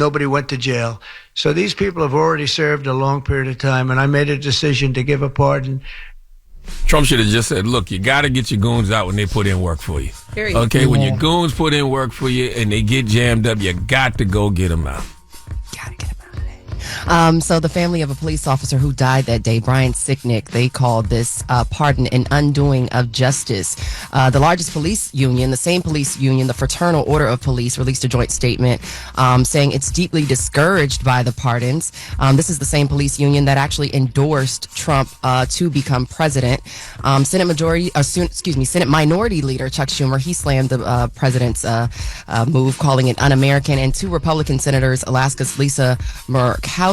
Nobody went to jail. So these people have already served a long period of time, and I made a decision to give a pardon. Trump should have just said, look, you got to get your goons out when they put in work for you. Period. Okay, when your goons put in work for you and they get jammed up, you got to go get them out. Gotta get him out. So the family of a police officer who died that day, Brian Sicknick, they called this pardon an undoing of justice. The largest police union, the same police union, the Fraternal Order of Police, released a joint statement saying it's deeply discouraged by the pardons. This is the same police union that actually endorsed Trump to become president. Senate Minority Leader Chuck Schumer, he slammed the president's move, calling it un-American, and two Republican senators, Alaska's Lisa Murkowski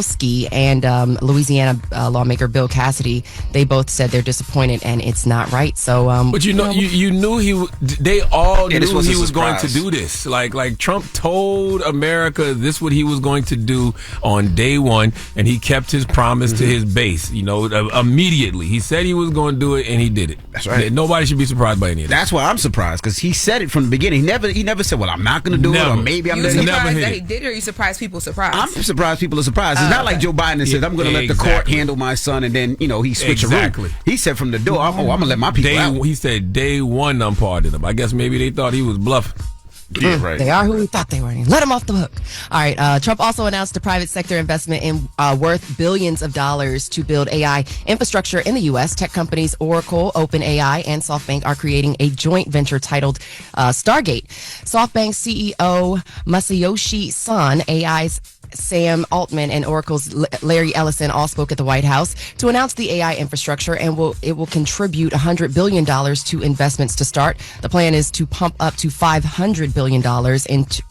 and Louisiana lawmaker Bill Cassidy, they both said they're disappointed and it's not right. So, but you knew they all knew he was going to do this. Like Trump told America this what he was going to do on day one, and he kept his promise to his base. Immediately he said he was going to do it, and he did it. That's right. Nobody should be surprised by any of that. That's why I'm surprised, because he said it from the beginning. He never said, "Well, I'm not going to do it," or maybe I'm. You surprised that he did it, or you surprised people surprised? I'm surprised people are surprised. It's not like Joe Biden says, "I'm going to let the court handle my son," and then he switched exactly. He said from the door, "I'm going to let my people out." He said day one, I'm pardoning him. I guess maybe they thought he was bluffing. Yeah, right. They are who we thought they were. Let them off the hook. All right. Trump also announced a private sector investment in worth billions of dollars to build AI infrastructure in the U.S. Tech companies Oracle, OpenAI, and SoftBank are creating a joint venture titled Stargate. SoftBank CEO Masayoshi Son, AI's Sam Altman, and Oracle's Larry Ellison all spoke at the White House to announce the AI infrastructure, and it will contribute $100 billion to investments to start. The plan is to pump up to $500 billion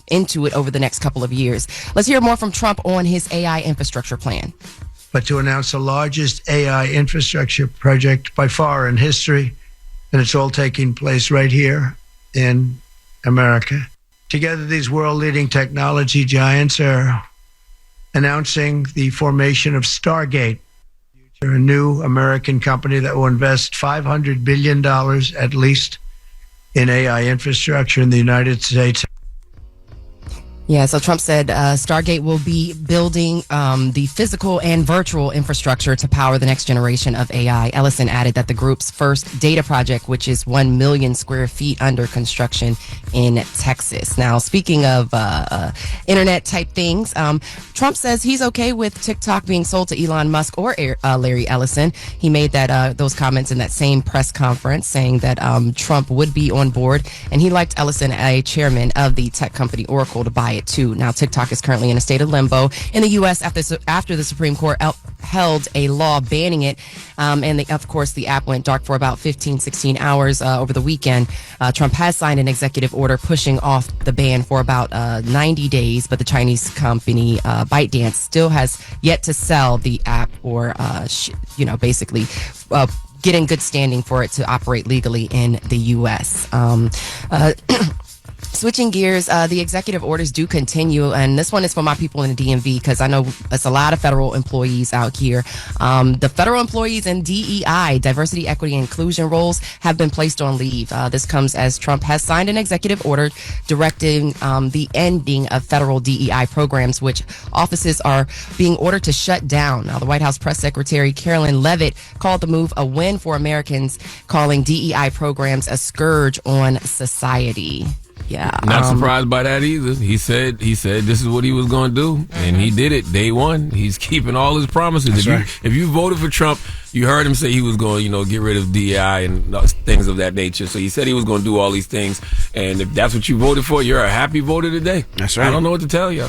into it over the next couple of years. Let's hear more from Trump on his AI infrastructure plan. But to announce the largest AI infrastructure project by far in history, and it's all taking place right here in America. Together, these world-leading technology giants are announcing the formation of Stargate, a new American company that will invest $500 billion at least in AI infrastructure in the United States. Yeah, so Trump said Stargate will be building the physical and virtual infrastructure to power the next generation of AI. Ellison added that the group's first data project, which is 1 million square feet under construction in Texas. Now, speaking of internet type things, Trump says he's okay with TikTok being sold to Elon Musk or Larry Ellison. He made those comments in that same press conference, saying that Trump would be on board, and he liked Ellison, a chairman of the tech company Oracle, to buy it too. Now, TikTok is currently in a state of limbo in the U.S. after the Supreme Court held a law banning it. Of course, the app went dark for about 15, 16 hours over the weekend. Trump has signed an executive order pushing off the ban for about 90 days, but the Chinese company ByteDance still has yet to sell the app or, basically get in good standing for it to operate legally in the U.S. Switching gears, the executive orders do continue, and this one is for my people in the DMV, because I know it's a lot of federal employees out here. The federal employees in DEI, diversity, equity, and inclusion roles, have been placed on leave. This comes as Trump has signed an executive order directing the ending of federal DEI programs, which offices are being ordered to shut down. Now, the White House press secretary Carolyn Leavitt called the move a win for Americans, calling DEI programs a scourge on society. Yeah, not surprised by that either. He said this is what he was going to do, and he did it day one. He's keeping all his promises. If you voted for Trump, you heard him say he was going to, get rid of DEI and things of that nature. So he said he was going to do all these things, and if that's what you voted for, you're a happy voter today. That's right. I don't know what to tell you.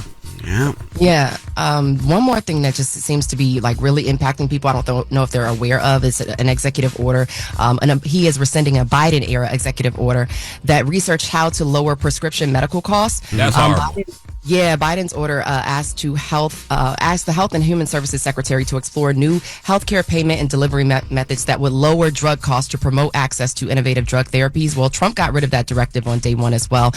Yeah. One more thing that just seems to be really impacting people, I don't know if they're aware of, is an executive order. And he is rescinding a Biden era executive order that researched how to lower prescription medical costs. That's hard. Biden's order asked the Health and Human Services Secretary to explore new healthcare payment and delivery methods that would lower drug costs to promote access to innovative drug therapies. Well, Trump got rid of that directive on day one as well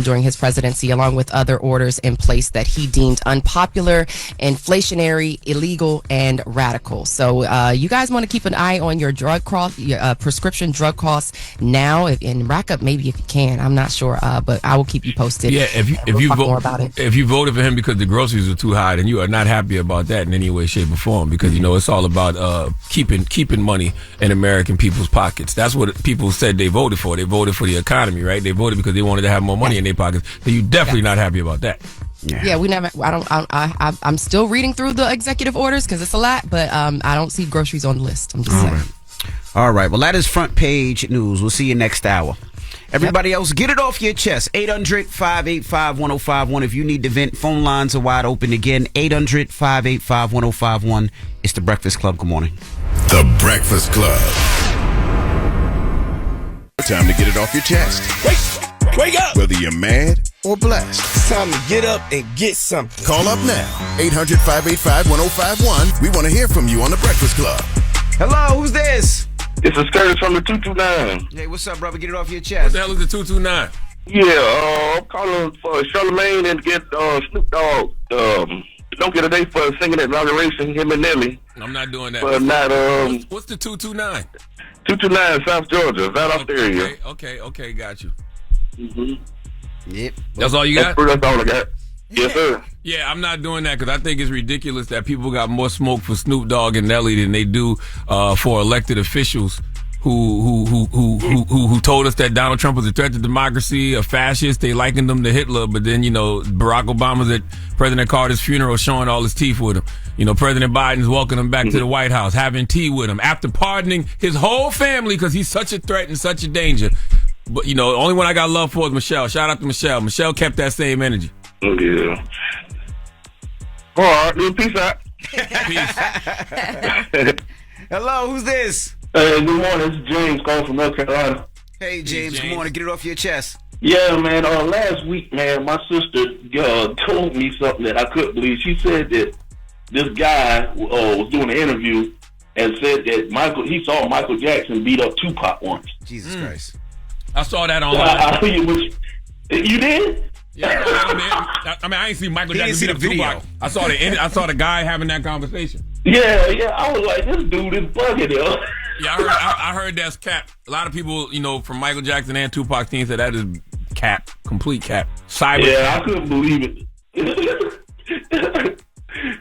during his presidency, along with other orders in place that he deemed unpopular, inflationary, illegal, and radical. So you guys want to keep an eye on your prescription drug costs now, and rack up maybe if you can. I'm not sure, but I will keep you posted. Yeah, if you voted for him because the groceries are too high, then you are not happy about that in any way, shape, or form, because it's all about keeping money in American people's pockets. That's what people said they voted for. They voted for the economy, right? They voted because they wanted to have more money in their pockets. So you're definitely not happy about that. Yeah, we never. I'm still reading through the executive orders because it's a lot, but I don't see groceries on the list. I'm just saying. All right. Well, that is front page news. We'll see you next hour. Everybody else, get it off your chest. 800-585-1051. If you need to vent, phone lines are wide open again. 800-585-1051. It's The Breakfast Club. Good morning. The Breakfast Club. Time to get it off your chest. Wake up! Whether you're mad or blessed. It's time to get up and get something. Call up now. 800-585-1051. We want to hear from you on The Breakfast Club. Hello, who's this? This is Curtis from the 229. Hey, what's up, brother? Get it off your What chest. the hell is the 229? Yeah, I'm calling for Charlamagne and get Snoop Dogg. Don't get a date for singing inauguration, him and Nelly. I'm not doing that. But not, What's the 229? 229 South Georgia, right off the area. Okay, got you. Mm-hmm. Yep. That's all you got? That's all I got. Yes, sir. Yeah, I'm not doing that because I think it's ridiculous that people got more smoke for Snoop Dogg and Nelly than they do for elected officials who told us that Donald Trump was a threat to democracy, a fascist. They likened him to Hitler, but then Barack Obama's at President Carter's funeral showing all his teeth with him. President Biden's welcoming him back to the White House, having tea with him after pardoning his whole family because he's such a threat and such a danger. But the only one I got love for is Michelle. Shout out to Michelle. Michelle kept that same energy. Yeah. All right, dude, peace out. Peace. Hello, who's this? Good morning. This is James calling from North Carolina. Hey, James. Good morning. Get it off your chest. Yeah, man. Last week, man, my sister told me something that I couldn't believe. She said that this guy was doing an interview and said that he saw Michael Jackson beat up Tupac once. Jesus Christ. I saw that online. You did? Yeah, I ain't seen Michael Jackson beat up Tupac. I saw the guy having that conversation. Yeah. I was like, this dude is bugging, yo. Yeah, I heard that's cap. A lot of people, from Michael Jackson and Tupac teams said that is cap, complete cap. Cyber. Yeah, cap. I couldn't believe it.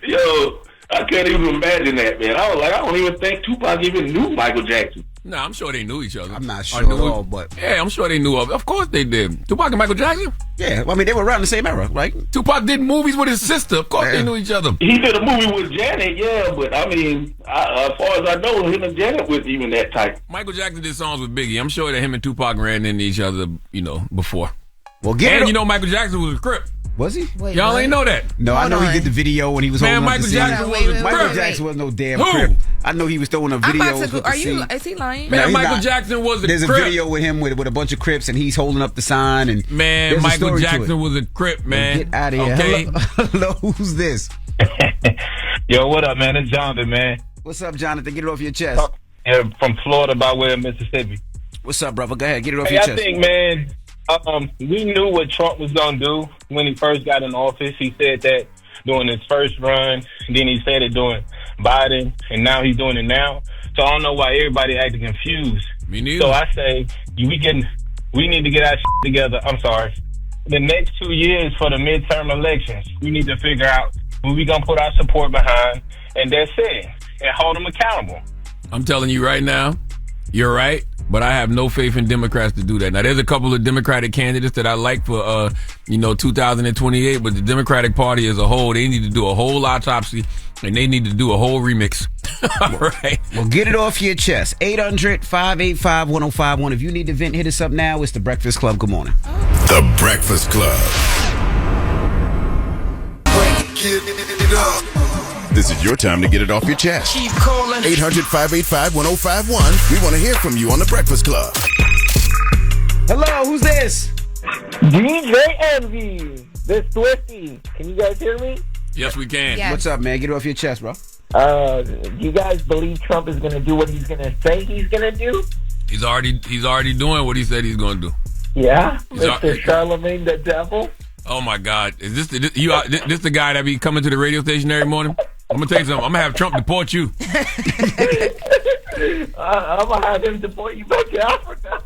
Yo, I can't even imagine that, man. I was like, I don't even think Tupac even knew Michael Jackson. No, I'm sure they knew each other. I'm not sure at all, but yeah, I'm sure they knew of. Of course they did. Tupac and Michael Jackson. Yeah, I mean they were around the same era, right? Tupac did movies with his sister. Of course they knew each other. He did a movie with Janet, yeah, but I mean, as far as I know, him and Janet was even that tight. Michael Jackson did songs with Biggie. I'm sure that him and Tupac ran into each other, before. Well, Michael Jackson was a Crip. Was he? Wait, Y'all what? ain't know that. No, I know he did the video when he was holding Michael up the Jackson scene. was a Michael Crip. Jackson was no damn Who? Crip. I know he was throwing a video. Is he lying? Man, Michael Jackson was a There's Crip. a video with him with a bunch of Crips, and he's holding up the sign. And man, Michael Jackson was a Crip, man. Get out of here. Okay. Hello, who's this? Yo, what up, man? It's Jonathan, man. What's up, Jonathan? Get it off your chest. Yeah, from Florida by way of Mississippi. What's up, brother? Go ahead. Get it off your chest. I think, man, we knew what Trump was going to do when he first got in office. He said that during his first run, then he said it during Biden, and now he's doing it now. So I don't know why everybody acting confused. Me neither. So I say we need to get our shit together. I'm sorry. The next 2 years for the midterm elections, we need to figure out who we going to put our support behind, and that's it, and hold them accountable. I'm telling you right now, you're right, but I have no faith in Democrats to do that. Now, there's a couple of Democratic candidates that I like for, 2028, but the Democratic Party as a whole, they need to do a whole autopsy, and they need to do a whole remix. All right. Well, get it off your chest. 800-585-1051. If you need to vent, hit us up now. It's The Breakfast Club. Good morning. The Breakfast Club. This is your time to get it off your chest. Keep calling. 800-585-1051. We want to hear from you on The Breakfast Club. Hello, who's this? DJ Envy, this Swifty. Can you guys hear me? Yes, we can. Yes. What's up, man? Get it off your chest, bro. Do you guys believe Trump is going to do what he's going to say he's going to do? He's already doing what he said he's going to do. Yeah? Mr. Charlamagne the devil? Oh my God! Is this the guy that be coming to the radio station every morning? I'm gonna tell you something. I'm gonna have Trump deport you. I'm gonna have him deport you back to Africa.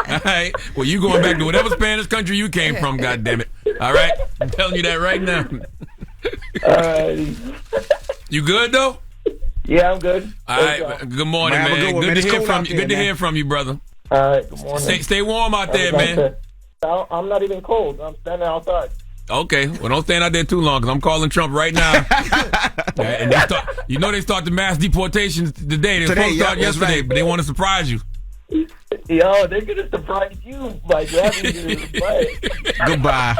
All right. Well, you going back to whatever Spanish country you came from? God damn it! All right, I'm telling you that right now. All right. You good though? Yeah, I'm good. All right. Good morning, man. Good to hear from you. Good to hear from you, brother. All right. Good morning. Stay warm out there, man. I'm not even cold. I'm standing outside. Okay, well, don't stand out there too long, because I'm calling Trump right now. And they start the mass deportations today. They were supposed to start yesterday, but they want to surprise you. Yo, they're going to surprise you by grabbing you to play. Goodbye.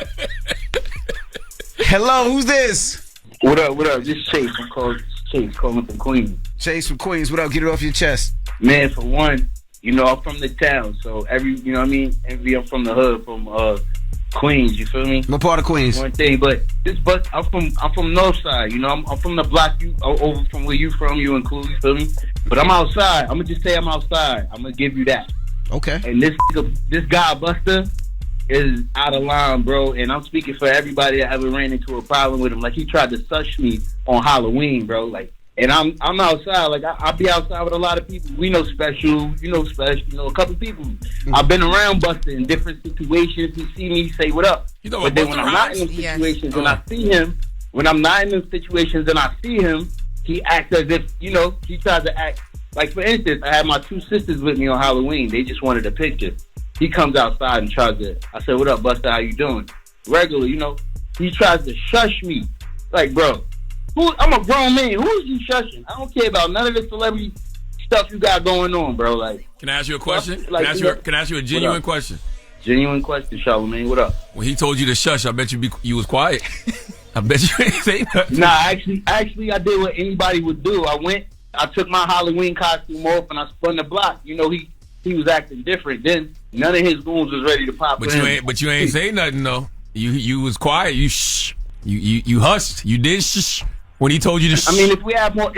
Hello, who's this? What up? This is Chase. I'm calling from Queens. Chase from Queens. What up? Get it off your chest. Man, for one, I'm from the town, so you know what I mean? I'm from the hood, from Queens, you feel me? What part of Queens? One thing, but I'm from North Side, I'm from the block over from where you from, you and Cool, you feel me? But I'm outside. I'm gonna just say I'm outside. I'm gonna give you that. Okay. And this guy Buster is out of line, bro. And I'm speaking for everybody that ever ran into a problem with him. Like, he tried to sush me on Halloween, bro. Like, and I'm outside. Like, I'll be outside with a lot of people. We know Special. A couple people. Mm-hmm. I've been around Buster in different situations. He see me, say what up. But then when I'm not in those situations and I see him, he acts as if, he tries to act. Like, for instance, I had my two sisters with me on Halloween. They just wanted a picture. He comes outside and tries to, I said, what up, Buster? How you doing? Regular, he tries to shush me. Like, bro. I'm a grown man. Who is you shushing? I don't care about none of the celebrity stuff you got going on, bro. Like, can I ask you a question? Can I ask you a genuine question? Genuine question, Charlamagne. What up? When he told you to shush, I bet you was quiet. I bet you ain't say nothing. Nah, actually, I did what anybody would do. I took my Halloween costume off and I spun the block. He was acting different. Then none of his goons was ready to pop. But you ain't say nothing though. You was quiet. You shh. You hushed. You did shh. When he told you to shh. I mean, if we have more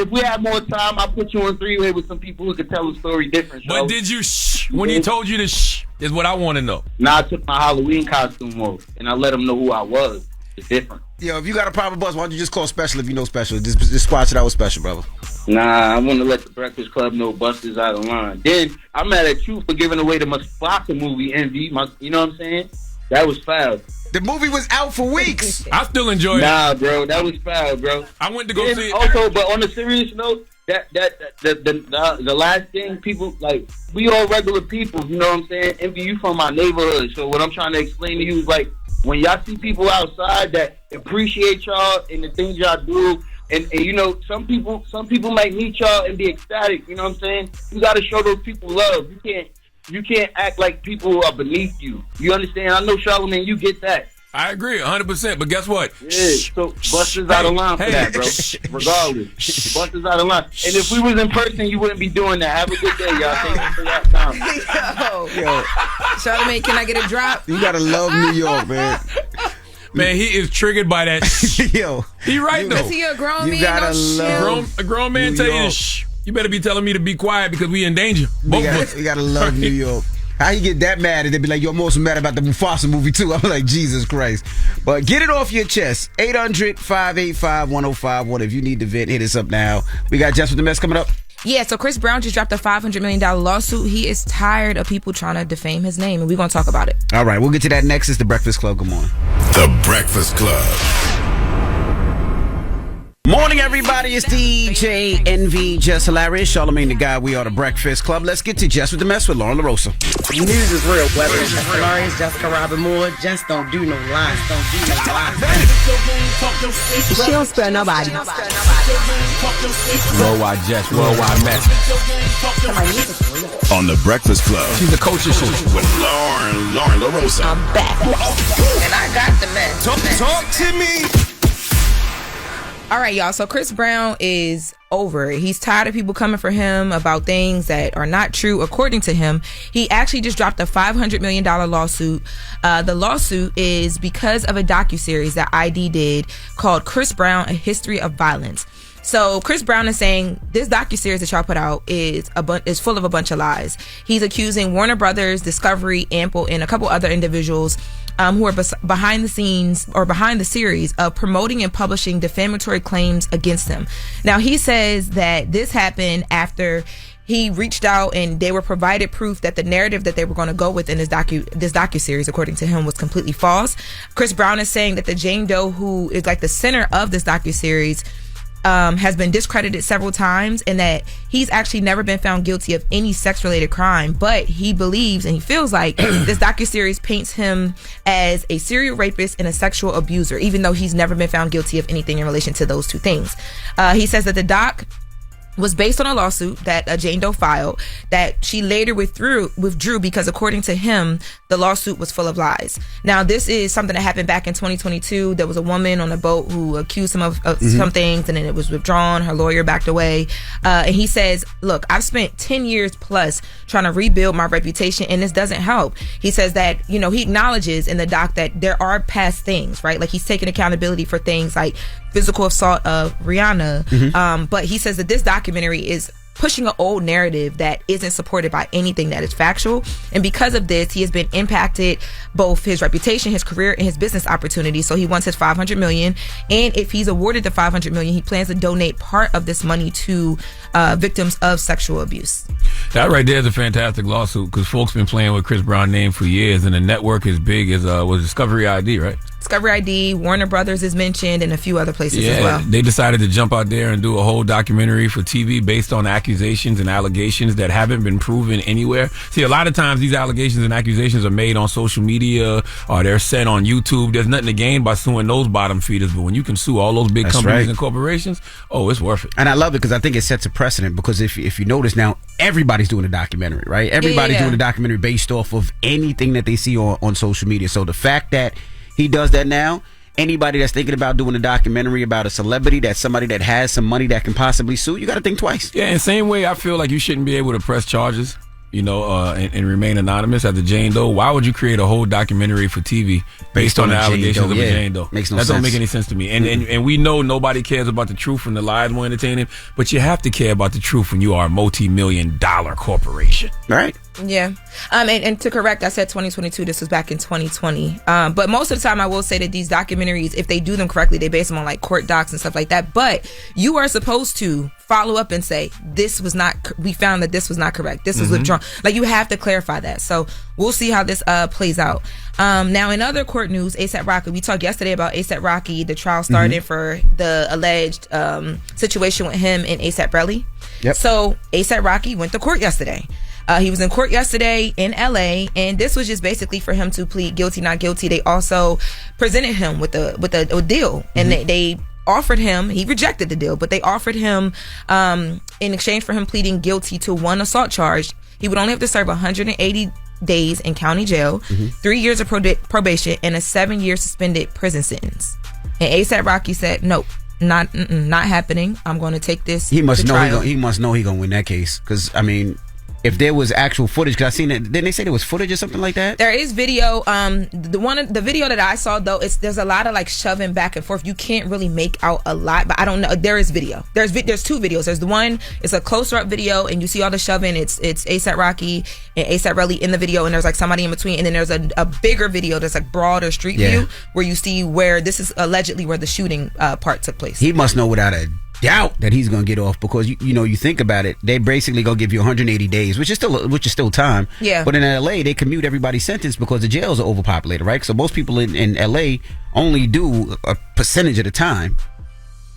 time, I'll put you on three-way with some people who could tell a story different. But did you shh when he told you to shh? Is what I want to know. Nah, I took my Halloween costume off and I let him know who I was. It's different. Yo, if you got a problem with Buzz, why don't you just call Special if you know Special? Just spot it out with Special, brother. Nah, I want to let the Breakfast Club know Buster's out of line. Then I'm mad at you for giving away the Mufasa movie, Envy. You know what I'm saying? That was foul. The movie was out for weeks. I still enjoy it. Nah, bro, that was foul, bro. I went to go see it. Also, but on a serious note, the last thing, people, like, we all regular people, you know what I'm saying? Envy, you from my neighborhood, so what I'm trying to explain to you is, like, when y'all see people outside that appreciate y'all and the things y'all do, and some people might meet y'all and be ecstatic, you know what I'm saying? You gotta show those people love. You can't act like people are beneath you. You understand? I know, Charlamagne, you get that. I agree 100%, but guess what? Yeah, so Buster's out of line for that, bro. Regardless. Buster's out of line. And if we was in person, you wouldn't be doing that. Have a good day, y'all. Thank you for that time. Yo. Charlamagne, can I get a drop? You gotta love New York, man. Man, he is triggered by that. Yo. He right, though. Is he a grown man? You gotta love a grown man New tell York. you to shh. You better be telling me to be quiet because we in danger. Both of us. We gotta love New York. How you get that mad and they be like, yo, I'm also mad about the Mufasa movie too. I'm like, Jesus Christ. But get it off your chest. 800-585-1051. If you need to vent, hit us up now. We got Jess With The Mess coming up. Yeah, so Chris Brown just dropped a $500 million lawsuit. He is tired of people trying to defame his name, and we're going to talk about it. All right, we'll get to that next. It's The Breakfast Club. Good morning. The Breakfast Club. Morning, everybody. It's DJ NV, Jess Hilarious, Charlamagne the Guy. We are The Breakfast Club. Let's get to Jess With The Mess with Lauren LaRosa. News is real. Whether it's Jess Hilarious, Jessica Robin Moore, just don't do no lies. She don't spare nobody. Worldwide Jess, worldwide mess. On The Breakfast Club. She's the coach of shit. With Lauren LaRosa. I'm back. And I got the mess. Talk to me. All right, y'all. So Chris Brown is over it. He's tired of people coming for him about things that are not true, according to him. He actually just dropped a $500 million lawsuit. The lawsuit is because of a docuseries that ID did called Chris Brown, A History of Violence. So Chris Brown is saying this docuseries that y'all put out is full of a bunch of lies. He's accusing Warner Brothers, Discovery, Ample, and a couple other individuals who are behind the scenes or behind the series of promoting and publishing defamatory claims against him. Now, he says that this happened after he reached out and they were provided proof that the narrative that they were going to go with in this docuseries, according to him, was completely false. Chris Brown is saying that the Jane Doe, who is like the center of this docuseries, has been discredited several times, and that he's actually never been found guilty of any sex-related crime, but he believes and he feels like this docuseries paints him as a serial rapist and a sexual abuser, even though he's never been found guilty of anything in relation to those two things. He says that the doc was based on a lawsuit that Jane Doe filed that she later withdrew because, according to him, the lawsuit was full of lies. Now, this is something that happened back in 2022. There was a woman on a boat who accused him of some things, and then it was withdrawn. Her lawyer backed away. And he says, look, I've spent 10 years plus trying to rebuild my reputation, and this doesn't help. He says that, he acknowledges in the doc that there are past things, right? Like, he's taking accountability for things like physical assault of Rihanna. But he says that this documentary is pushing an old narrative that isn't supported by anything that is factual. And because of this, he has been impacted, both his reputation, his career, and his business opportunities. So he wants his $500 million. And if he's awarded the $500 million, he plans to donate part of this money to victims of sexual abuse. That right there is a fantastic lawsuit, because folks been playing with Chris Brown's name for years, and the network is big as was Discovery ID, right? Discovery ID, Warner Brothers is mentioned, and a few other places as well. They decided to jump out there and do a whole documentary for TV based on accusations and allegations that haven't been proven anywhere. See, a lot of times these allegations and accusations are made on social media, or they're said on YouTube. There's nothing to gain by suing those bottom feeders, but when you can sue all those big companies and corporations, it's worth it. And I love it because I think it sets a precedent, because if you notice now, everybody's doing a documentary, right? Everybody's doing a documentary based off of anything that they see on social media. So the fact that he does that now, anybody that's thinking about doing a documentary about a celebrity, that's somebody that has some money that can possibly sue, you got to think twice. Yeah, and same way I feel like you shouldn't be able to press charges, and remain anonymous as a Jane Doe. Why would you create a whole documentary for TV based on the allegations of a Jane Doe? Makes no sense. That don't make any sense to me. And we know nobody cares about the truth when the lies will entertain him, but you have to care about the truth when you are a multi-million-dollar corporation. Right. Yeah. And to correct, I said 2022. This was back in 2020. But most of the time, I will say that these documentaries, if they do them correctly, they base them on like court docs and stuff like that. But you are supposed to follow up and say, we found that this was not correct. This was withdrawn. Like, you have to clarify that. So we'll see how this plays out. Now, in other court news, A$AP Rocky, we talked yesterday about A$AP Rocky, the trial started for the alleged situation with him and A$AP Rocky. Yep. So A$AP Rocky went to court yesterday. He was in court yesterday in LA, and this was just basically for him to plead guilty, not guilty. They also presented him with a deal, and they offered him, he rejected the deal, but they offered him, in exchange for him pleading guilty to one assault charge, he would only have to serve 180 days in county jail, 3 years of probation, and a 7-year suspended prison sentence. And A$AP Rocky said, nope. Not happening. I'm going to take this. He must know. He must know he gonna win that case, because I mean, if there was actual footage, because I seen it, didn't they say there was footage or something like that? There is video. The video that I saw though, there's a lot of like shoving back and forth. You can't really make out a lot, but I don't know. There is video. There's two videos. There's the one, it's a closer up video, and you see all the shoving. It's A$AP Rocky and A$AP Rocky in the video, and there's like somebody in between, and then there's a bigger video that's like broader street view where you see where this is allegedly where the shooting part took place. He must know without a doubt that he's gonna get off, because you think about it, they basically gonna give you 180 days, which is still time. Yeah. But in LA, they commute everybody's sentence because the jails are overpopulated, right? So most people in LA only do a percentage of the time.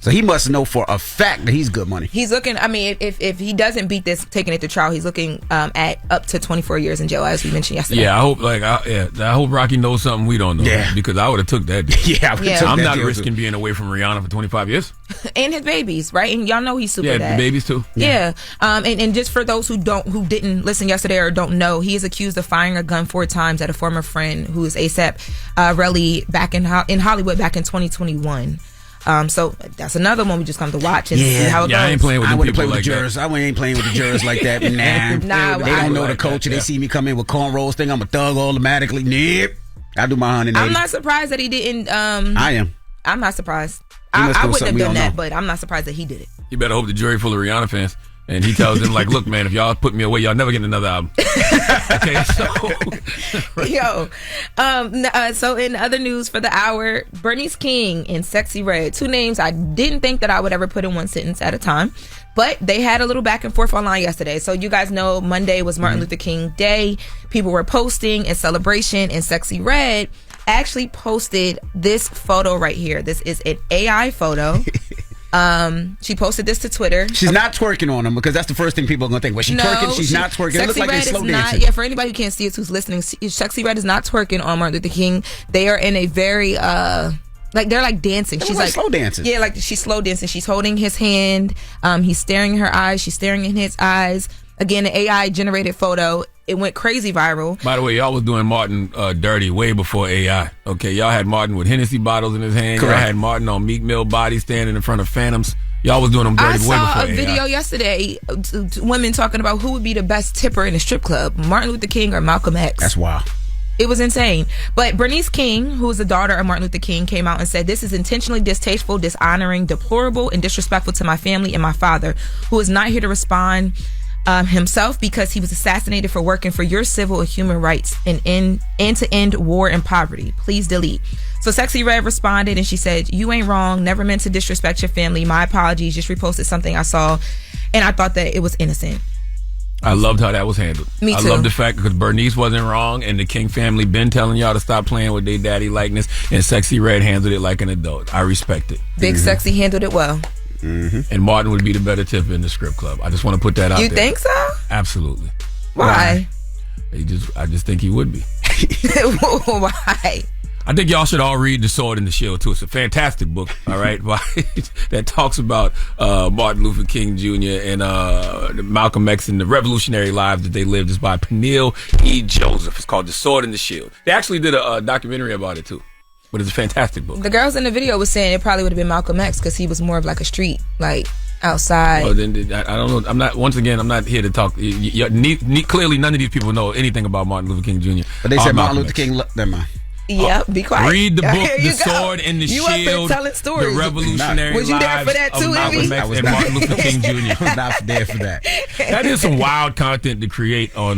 So he must know for a fact that he's good money. He's looking, I mean, if he doesn't beat this, taking it to trial, he's looking at up to 24 years in jail, as we mentioned yesterday. Yeah, I hope Rocky knows something we don't know. Yeah. Because I would have took that deal. I'm not risking being away from Rihanna for 25 years. And his babies, right? And y'all know he's super dad. The babies too. Yeah. And just for those who didn't listen yesterday or don't know, he is accused of firing a gun 4 times at a former friend who is A$AP Rocky back in Hollywood back in 2021. So that's another one we just come to watch and see how it goes. I ain't playing with I the wouldn't play people with the like jurors. I ain't playing with the jurors like that. Nah, they don't know the culture. They see me come in with cornrows. Think I'm a thug automatically. Nope. I do my 180. I'm not surprised that he didn't. I am. I'm not surprised. I wouldn't have done that, but I'm not surprised that he did it. You better hope the jury full of Rihanna fans. And he tells them, like, look, man, if y'all put me away, y'all never get another album. Okay, so. Yo. So in other news for the hour, Bernice King and Sexy Red. Two names I didn't think that I would ever put in one sentence at a time. But they had a little back and forth online yesterday. So you guys know Monday was Martin Luther King Day. People were posting in celebration, and Sexy Red actually posted this photo right here. This is an AI photo. She posted this to Twitter. She's not twerking on him, because that's the first thing people are going to think. Was she twerking? She's not twerking. It looks like they're slow dancing. Yeah, for anybody who can't see it, who's listening, Sexy Red is not twerking on Martin Luther King. They are in a very they're like dancing. She's like slow dancing. Yeah, like she's slow dancing. She's holding his hand. He's staring in her eyes. She's staring in his eyes. Again, an AI generated photo. It went crazy viral. By the way, y'all was doing Martin dirty way before AI. Okay, y'all had Martin with Hennessy bottles in his hand. Correct. Y'all had Martin on Meek Mill body standing in front of Phantoms. Y'all was doing them dirty way before AI. I saw a video yesterday, women talking about who would be the best tipper in a strip club, Martin Luther King or Malcolm X. That's wild. It was insane. But Bernice King, who is the daughter of Martin Luther King, came out and said, "This is intentionally distasteful, dishonoring, deplorable, and disrespectful to my family and my father, who is not here to respond himself because he was assassinated for working for your civil and human rights and to end war and poverty. Please delete." So Sexy Red responded and she said, "You ain't wrong. Never meant to disrespect your family. My apologies. Just reposted something I saw and I thought that it was innocent." I loved how that was handled. Me too. I love the fact because Bernice wasn't wrong and the King family been telling y'all to stop playing with their daddy likeness, and Sexy Red handled it like an adult. I respect it. Big Sexy handled it well. And Martin would be the better tipper in the strip club. I just want to put that out there. You think so? Absolutely. Why? I just think he would be. Why? I think y'all should all read The Sword and the Shield too. It's a fantastic book, all right, that talks about Martin Luther King Jr. and Malcolm X and the revolutionary lives that they lived. It's by Peniel E. Joseph. It's called The Sword and the Shield. They actually did a documentary about it too, but it's a fantastic book. The girls in the video was saying it probably would have been Malcolm X because he was more of like a street, like outside. Well, then I don't know. I'm not here to talk. Clearly, none of these people know anything about Martin Luther King Jr. But they said Martin Luther King. Never mind. Yep, be quiet. Read the book, The Sword and the you Shield, telling stories. The Revolutionary Was you there for that Lives too, of Malcolm X and Martin Luther King Jr. I was not there for that. That is some wild content to create on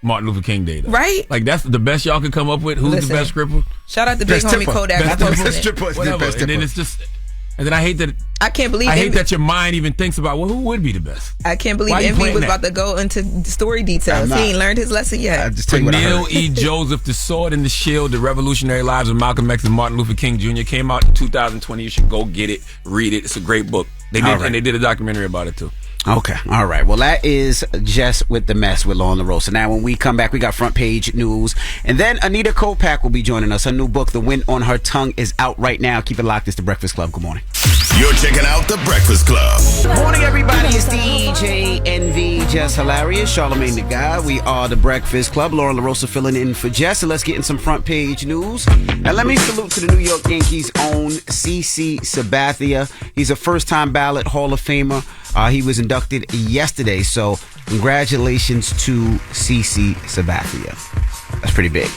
Martin Luther King Day, though. Right? Like, that's the best y'all can come up with. Who's the best scripper? Shout out to Big Homie Kodak. Whatever. And then it's just... And then I hate that your mind even thinks about, well, who would be the best? I can't believe Envy was about to go into story details. He ain't learned his lesson yet. Peniel E. Joseph, The Sword and the Shield, The Revolutionary Lives of Malcolm X and Martin Luther King Jr. came out in 2020. You should go get it, read it. It's a great book. And they did a documentary about it too. Okay, all right. Well, that is Jess with the Mess with Law on the Road. So now when we come back, we got front page news. And then Anita Kopacz will be joining us. Her new book, The Wind on Her Tongue, is out right now. Keep it locked. It's The Breakfast Club. Good morning. You're checking out The Breakfast Club. Morning, everybody. It's DJ NV, Jess Hilarious, Charlamagne the Guy. We are The Breakfast Club. Laura LaRosa filling in for Jess. So let's get in some front page news. Now, let me salute to the New York Yankees' own CC Sabathia. He's a first-time ballot Hall of Famer. He was inducted yesterday, so congratulations to CC Sabathia. That's pretty big.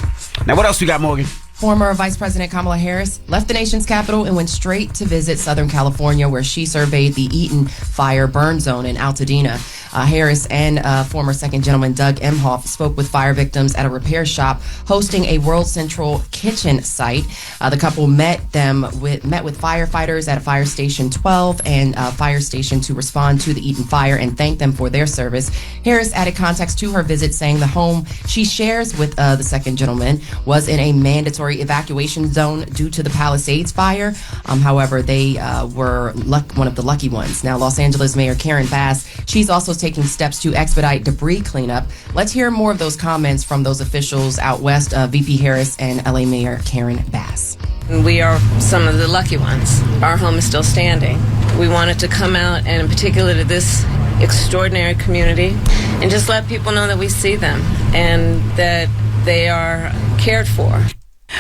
Now, what else we got, Morgan? Former Vice President Kamala Harris left the nation's capital and went straight to visit Southern California, where she surveyed the Eaton fire burn zone in Altadena. Harris and former Second Gentleman Doug Emhoff spoke with fire victims at a repair shop hosting a World Central Kitchen site. The couple met with firefighters at Fire Station 12 and Fire Station to respond to the Eaton fire and thank them for their service. Harris added context to her visit, saying the home she shares with the Second Gentleman was in a mandatory evacuation zone due to the Palisades fire. However, they were one of the lucky ones. Now, Los Angeles Mayor Karen Bass, she's also taking steps to expedite debris cleanup. Let's hear more of those comments from those officials out west, VP Harris and LA Mayor Karen Bass. We are some of the lucky ones. Our home is still standing. We wanted to come out, and in particular to this extraordinary community, and just let people know that we see them and that they are cared for.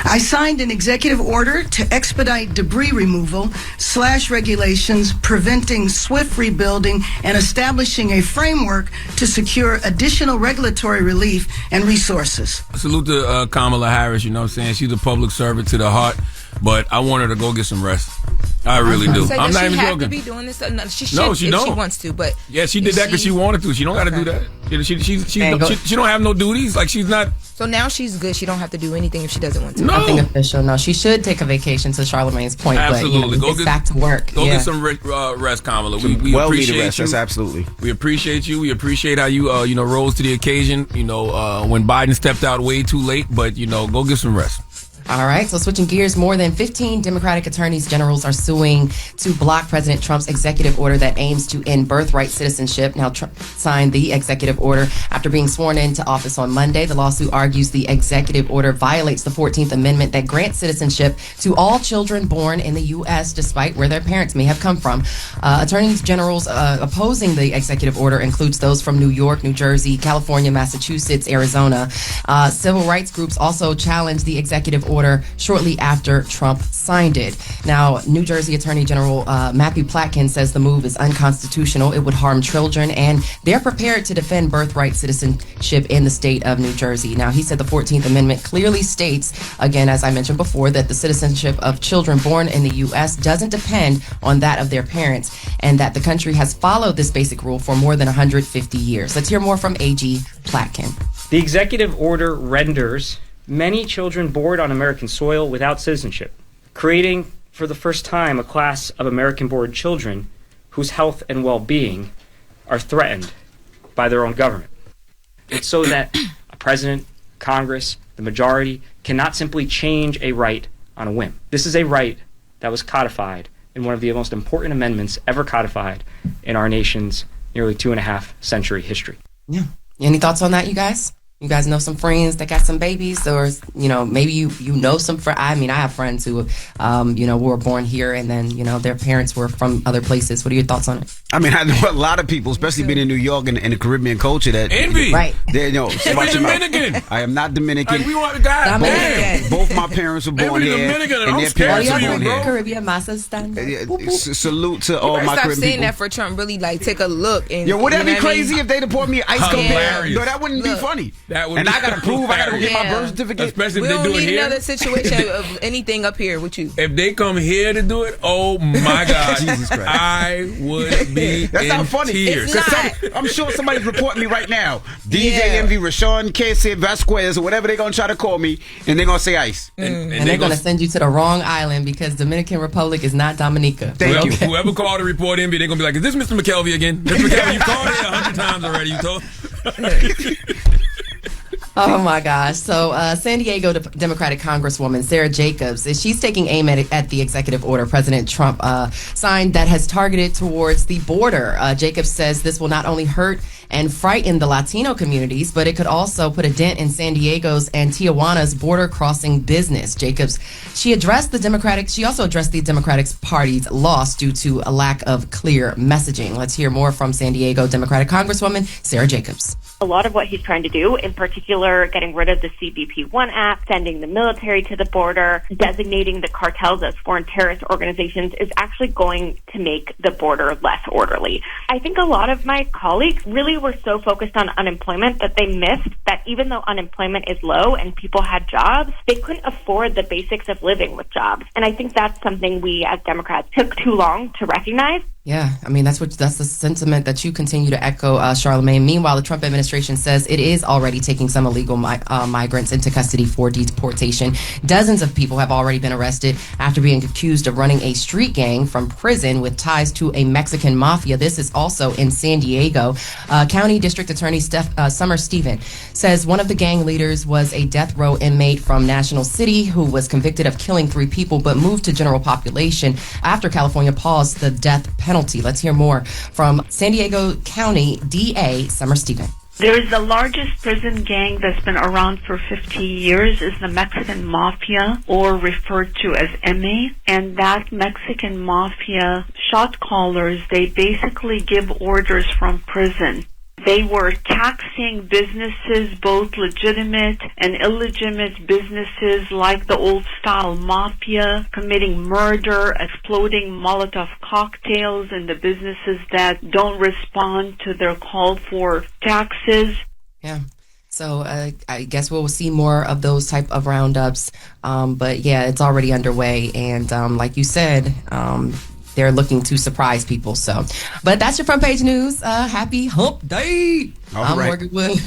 I signed an executive order to expedite debris removal, slash regulations, preventing swift rebuilding, and establishing a framework to secure additional regulatory relief and resources. Salute to Kamala Harris, you know what I'm saying? She's a public servant to the heart, but I want her to go get some rest. I really do. I'm not even joking. Does she have to be doing this? No, she should no, she if don't. she wants to, but yeah, she did that because she wanted to. She don't got to do that. She don't have no duties. Like she's not. So now she's good. She don't have to do anything if she doesn't want to. No. Nothing official. No, she should take a vacation. To Charlamagne's point, absolutely. But get back to work. Go get some rest, Kamala. We appreciate rest. you. That's absolutely. We appreciate you. We appreciate how you rose to the occasion. When Biden stepped out way too late, but go get some rest. All right, so switching gears, more than 15 Democratic attorneys generals are suing to block President Trump's executive order that aims to end birthright citizenship. Now, Trump signed the executive order after being sworn into office on Monday. The lawsuit argues the executive order violates the 14th Amendment that grants citizenship to all children born in the U.S., despite where their parents may have come from. Attorneys generals opposing the executive order includes those from New York, New Jersey, California, Massachusetts, Arizona. Civil rights groups also challenged the executive order shortly after Trump signed it. Now, New Jersey Attorney General Matthew Platkin says the move is unconstitutional. It would harm children, and they're prepared to defend birthright citizenship in the state of New Jersey. Now, he said the 14th Amendment clearly states, again, as I mentioned before, that the citizenship of children born in the U.S. doesn't depend on that of their parents, and that the country has followed this basic rule for more than 150 years. Let's hear more from AG Platkin. The executive order renders many children born on American soil without citizenship, creating for the first time a class of American-born children whose health and well-being are threatened by their own government. It's so that a president, Congress, the majority cannot simply change a right on a whim. This is a right that was codified in one of the most important amendments ever codified in our nation's nearly 2.5 century history. Yeah. Any thoughts on that, you guys? You guys know some friends that got some babies, or maybe you know some friends. I mean, I have friends who were born here, and then their parents were from other places. What are your thoughts on it? I mean, I know a lot of people, especially being in New York and the Caribbean culture, that envy. Right? Envy Dominican. I am not Dominican. Like, we want guys. Both my parents were born here, Dominican, and their parents were born here. Caribbean masa standard. Salute to all my Caribbean people. Stop saying that for Trump. Really, take a look. And, would that be crazy if they deport me ice cold? No, that wouldn't be funny. That would. And I gotta prove. I gotta get my birth certificate. Especially if we they don't do it need here. Another situation of anything up here with you. If they come here to do it, oh my God, Jesus Christ, I would be That's not funny. tears. I'm sure somebody's reporting me right now. DJ Envy, Rashawn, Casey, Vasquez, or whatever they're gonna try to call me, and they're gonna say ice. And they're gonna send you to the wrong island because Dominican Republic is not Dominica. Thank you. Whoever called to report Envy, they're gonna be like, "Is this Mr. McKelvey again? Mr. McKelvey, you called here 100 times already. You told." Oh my gosh. So San Diego Democratic Congresswoman Sarah Jacobs, she's taking aim at the executive order President Trump signed that has targeted towards the border. Jacobs says this will not only hurt and frighten the Latino communities, but it could also put a dent in San Diego's and Tijuana's border crossing business. Jacobs, she also addressed the Democratic Party's loss due to a lack of clear messaging. Let's hear more from San Diego Democratic Congresswoman Sarah Jacobs. A lot of what he's trying to do, in particular, getting rid of the CBP-1 Act, sending the military to the border, designating the cartels as foreign terrorist organizations, is actually going to make the border less orderly. I think a lot of my colleagues really were so focused on unemployment that they missed that even though unemployment is low and people had jobs, they couldn't afford the basics of living with jobs. And I think that's something we as Democrats took too long to recognize. Yeah, I mean, that's the sentiment that you continue to echo, Charlamagne. Meanwhile, the Trump administration says it is already taking some illegal migrants into custody for deportation. Dozens of people have already been arrested after being accused of running a street gang from prison with ties to a Mexican mafia. This is also in San Diego. County District Attorney Summer Stephen says one of the gang leaders was a death row inmate from National City who was convicted of killing 3 people but moved to general population after California paused the death penalty. Let's hear more from San Diego County DA Summer Stephen. There is the largest prison gang that's been around for 50 years is the Mexican Mafia, or referred to as MA. And that Mexican Mafia shot callers, they basically give orders from prison. They were taxing businesses, both legitimate and illegitimate businesses like the old-style mafia, committing murder, exploding Molotov cocktails in the businesses that don't respond to their call for taxes. Yeah. So I guess we'll see more of those type of roundups. But yeah, it's already underway. And like you said, they're looking to surprise people. So, but that's your front page news. Happy hump day. I'm Morgan Wood.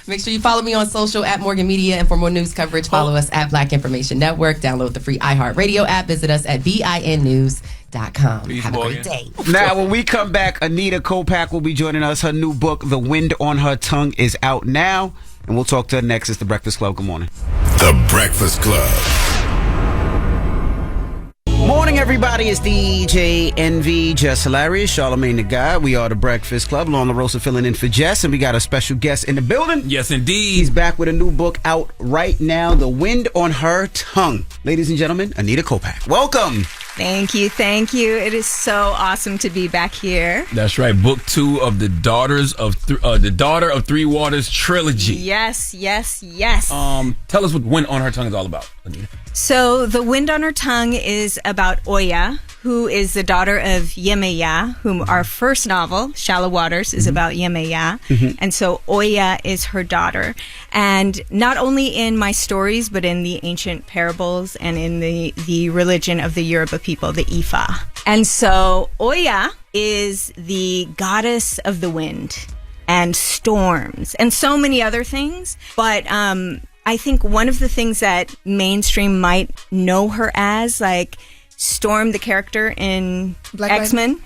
Make sure you follow me on social at Morgan Media. And for more news coverage, follow us at Black Information Network. Download the free iHeartRadio app. Visit us at BINnews.com. Have a great day. Now, when we come back, Anita Kopacz will be joining us. Her new book, The Wind on Her Tongue, is out now. And we'll talk to her next. It's The Breakfast Club. Good morning. The Breakfast Club. Morning, everybody. It's DJ NV, Jess Hilarious, Charlamagne the Guy. We are The Breakfast Club. Lauren LaRosa filling in for Jess, and we got a special guest in the building. Yes, indeed. He's back with a new book out right now, The Wind on Her Tongue. Ladies and gentlemen, Anita Kopacz. Welcome. Thank you. It is so awesome to be back here. That's right. Book 2 of the Daughter of Three Waters trilogy. Yes. Tell us what Wind on Her Tongue is all about, Anita. So, The Wind on Her Tongue is about Oya, who is the daughter of Yemeya, whom our first novel, Shallow Waters, is about Yemeya. And so Oya is her daughter. And not only in my stories, but in the ancient parables and in the religion of the Yoruba people, the Ifa. And so Oya is the goddess of the wind and storms and so many other things. But I think one of the things that mainstream might know her as, like Storm, the character in X-Men,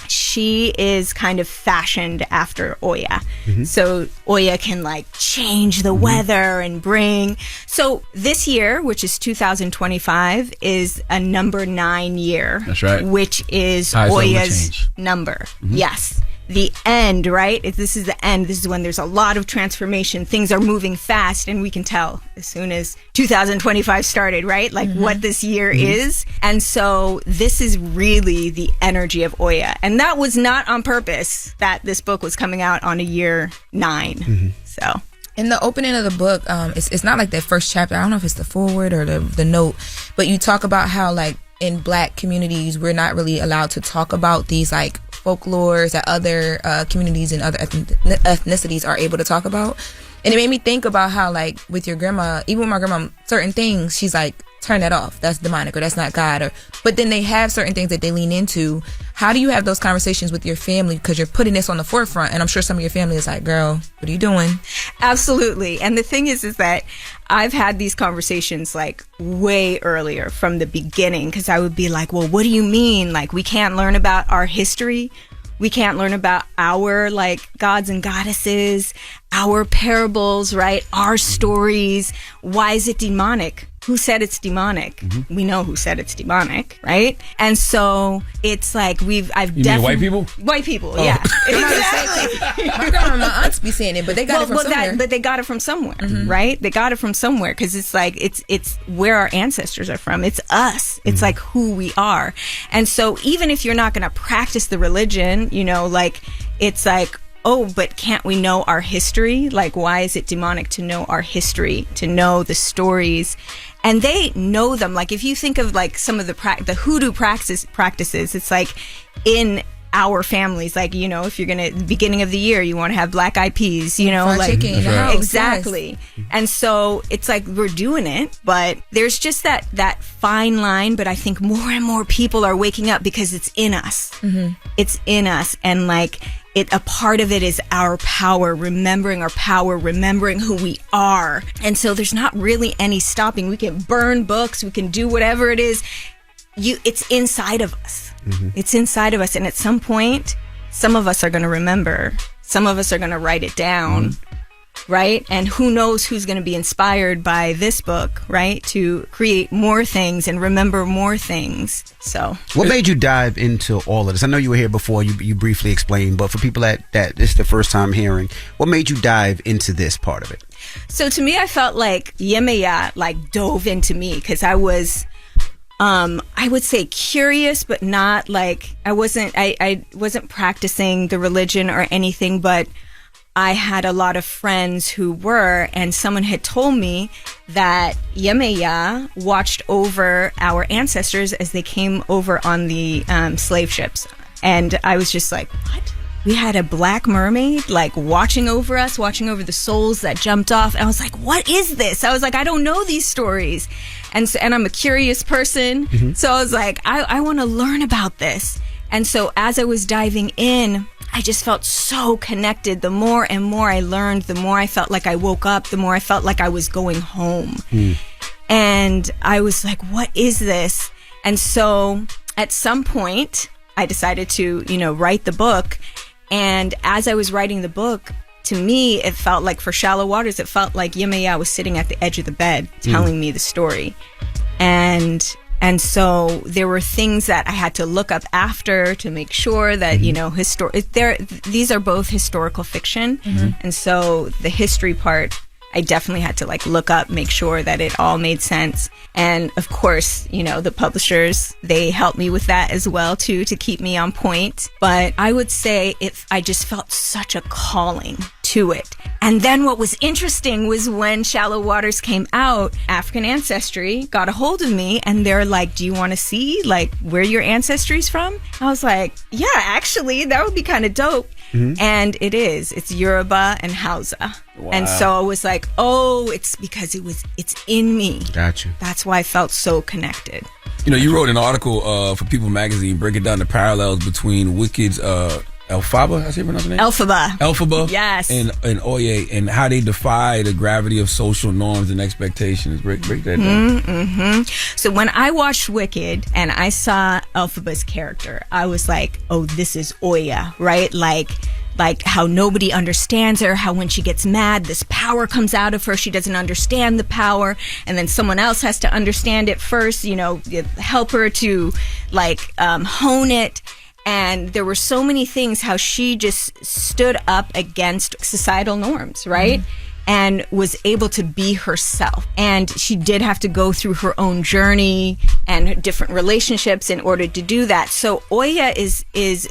she is kind of fashioned after Oya. So Oya can like change the weather and bring. So this year, which is 2025, is a number 9 year. That's right. Which is Oya's number. Yes. The end, right? If this is the end, this is when there's a lot of transformation. Things are moving fast, and we can tell as soon as 2025 started, right? Like what this year is. And so this is really the energy of Oya. And that was not on purpose that this book was coming out on a year 9. So in the opening of the book, it's not like that first chapter. I don't know if it's the foreword or the note, but you talk about how like in Black communities, we're not really allowed to talk about these like folklores that other communities and other ethnicities are able to talk about. And it made me think about how like with your grandma, even with my grandma, certain things she's like, turn that off, that's demonic or that's not God. But then they have certain things that they lean into. How do you have those conversations with your family, because you're putting this on the forefront, and I'm sure some of your family is like, girl, what are you doing? Absolutely. And the thing is that I've had these conversations like way earlier from the beginning, because I would be like, well, what do you mean? Like, we can't learn about our history. We can't learn about our like gods and goddesses, our parables, right? Our stories. Why is it demonic? Who said it's demonic? We know who said it's demonic, right? And so it's like You mean white people? White people, yeah. Exactly. My grandma and my aunts be saying it, but they got it from somewhere. But they got it from somewhere, right? They got it from somewhere, because it's like it's where our ancestors are from. It's us. It's like who we are. And so even if you're not going to practice the religion, you know, like it's like, oh, but can't we know our history? Like, why is it demonic to know our history, to know the stories? And they know them. Like, if you think of like some of the hoodoo practices, it's like in our families, like, you know, if you're gonna beginning of the year, you want to have black eyed peas, you know, fried like chicken in the house, exactly. Yes. And so it's like we're doing it, but there's just that fine line. But I think more and more people are waking up because it's in us. It's in us, and like a part of it is our power, remembering who we are. And so there's not really any stopping. We can burn books, we can do whatever it is. It's inside of us. It's inside of us. And at some point, some of us are going to remember. Some of us are going to write it down, right? And who knows who's going to be inspired by this book, right? To create more things and remember more things. So, what made you dive into all of this? I know you were here before, you briefly explained, but for people that it's the first time hearing, what made you dive into this part of it? So to me, I felt like Yemeya like dove into me, because I was I would say curious, but not like I wasn't practicing the religion or anything, but I had a lot of friends who were, and someone had told me that Yemeya watched over our ancestors as they came over on the slave ships. And I was just like, what? We had a black mermaid like watching over us, watching over the souls that jumped off. And I was like, what is this? I was like, I don't know these stories. And I'm a curious person. Mm-hmm. So I was like, I want to learn about this. And so as I was diving in, I just felt so connected. The more and more I learned, the more I felt like I woke up, the more I felt like I was going home. And I was like, what is this? And so at some point, I decided to, write the book. And as I was writing the book, to me, it felt like, for Shallow Waters, it felt like Yemeya was sitting at the edge of the bed telling me the story. And so there were things that I had to look up after to make sure that, these are both historical fiction. And so the history part, I definitely had to look up, make sure that it all made sense. And of course, the publishers, they helped me with that as well too, to keep me on point. But I would say I just felt such a calling to it. And then what was interesting was when Shallow Waters came out, African Ancestry got a hold of me and they're like, do you want to see where your ancestry's from? I was like, yeah, actually, that would be kind of dope. And it's Yoruba and Hausa. Wow. And so I was like, oh, it's because it's in me. Gotcha. That's why I felt so connected. You wrote an article for People Magazine breaking down the parallels between Wicked's Elphaba, I say pronounce the name? Elphaba. Yes. And Oye, and how they defy the gravity of social norms and expectations. Break that down. So when I watched Wicked and I saw Elphaba's character, I was like, oh, this is Oya, right? Like how nobody understands her, how when she gets mad, this power comes out of her. She doesn't understand the power. And then someone else has to understand it first, help her to hone it. And there were so many things how she just stood up against societal norms, right? And was able to be herself. And she did have to go through her own journey and different relationships in order to do that. So Oya is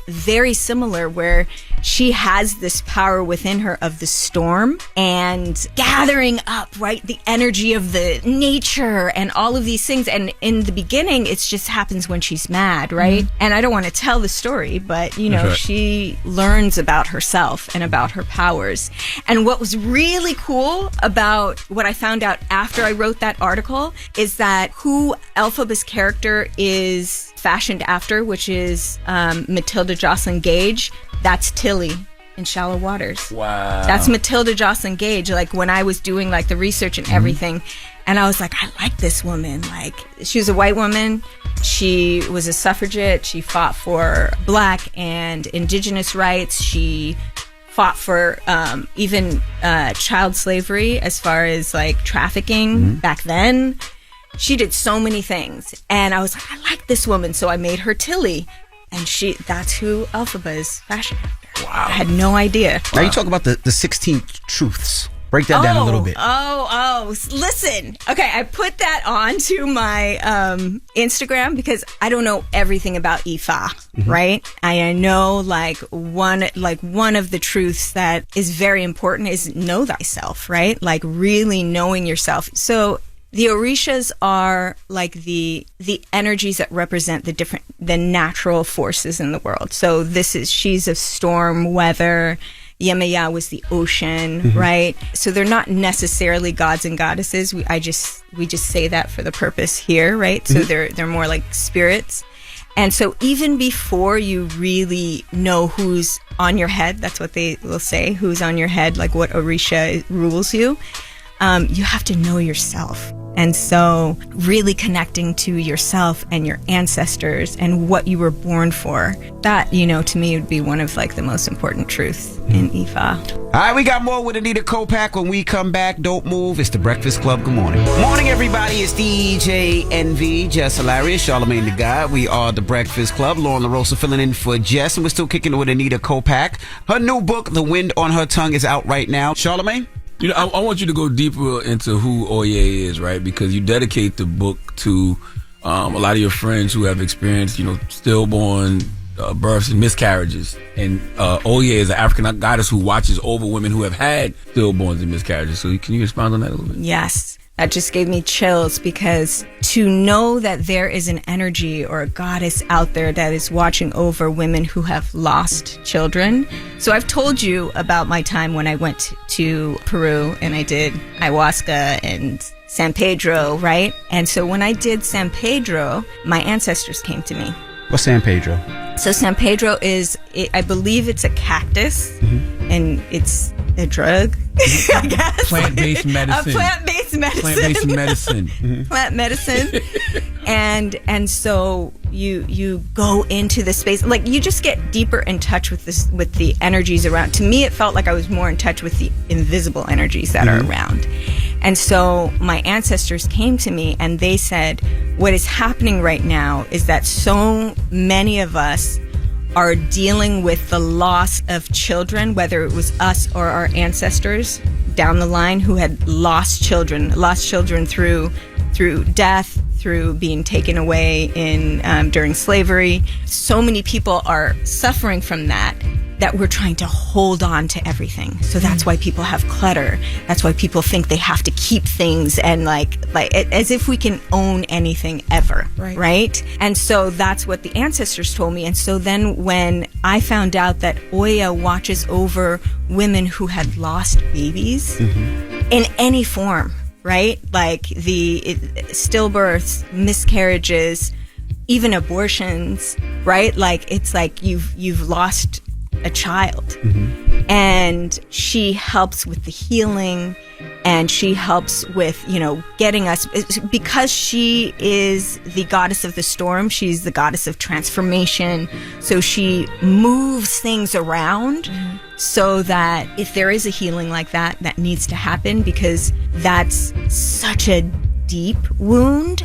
very similar, where she has this power within her of the storm and gathering up, right, the energy of the nature and all of these things. And in the beginning, it just happens when she's mad, right? And I don't want to tell the story, but she learns about herself and about her powers. And what was really cool about what I found out after I wrote that article is that who Elphaba's character is fashioned after, which is Matilda Jocelyn Gage, that's Tilly in Shallow Waters. Wow. That's Matilda Jocelyn Gage. When I was doing the research and everything, and I was like, I like this woman. She was a white woman. She was a suffragette. She fought for Black and Indigenous rights. She fought for even child slavery as far as trafficking back then. She did so many things. And I was like, I like this woman. So I made her Tilly. And that's who Elphaba is fashioned after. Wow. I had no idea. Now you talk about the 16 truths. Break that down a little bit. Listen. Okay, I put that onto my Instagram because I don't know everything about Ifa, right? I know one of the truths that is very important is know thyself, right? Really knowing yourself. So the Orishas are the energies that represent the natural forces in the world. So she's of storm, weather. Yemeya was the ocean, right? So they're not necessarily gods and goddesses. We just say that for the purpose here, right? So they're more like spirits. And so even before you really know who's on your head, that's what they will say, who's on your head, what Orisha rules you, you have to know yourself. And so really connecting to yourself and your ancestors and what you were born for, that, to me would be one of the most important truths in Ifa. All right, we got more with Anita Kopacz when we come back. Don't move. It's the Breakfast Club. Good morning. Morning, everybody. It's DJ NV, Jess Hilarious, Charlamagne the God. We are the Breakfast Club. Lauren LaRosa filling in for Jess, and we're still kicking it with Anita Kopacz. Her new book, The Wind on Her Tongue, is out right now. Charlamagne? I want you to go deeper into who Oye is, right? Because you dedicate the book to a lot of your friends who have experienced, stillborn births and miscarriages. And Oya is an African goddess who watches over women who have had stillborns and miscarriages. So can you expand on that a little bit? Yes. That just gave me chills, because to know that there is an energy or a goddess out there that is watching over women who have lost children. So I've told you about my time when I went to Peru and I did ayahuasca and San Pedro, right? And so when I did San Pedro, my ancestors came to me. What's San Pedro? So San Pedro I believe it's a cactus, and it's a drug, I guess. Plant-based medicine. A plant-based medicine. Plant-based medicine. Plant medicine. And so you go into the space, like you just get deeper in touch with the energies around. To me, it felt like I was more in touch with the invisible energies that are around. And so my ancestors came to me and they said, what is happening right now is that so many of us are dealing with the loss of children, whether it was us or our ancestors down the line who had lost children through death, through being taken away during slavery. So many people are suffering from that we're trying to hold on to everything. So that's why people have clutter. That's why people think they have to keep things and like as if we can own anything ever, right? And so that's what the ancestors told me. And so then when I found out that Oya watches over women who had lost babies in any form, right? Like stillbirths, miscarriages, even abortions, right? Like it's like you've lost a child. And she helps with the healing, and she helps with, getting us, because she is the goddess of the storm. She's the goddess of transformation. So she moves things around so that if there is a healing like that needs to happen, because that's such a deep wound,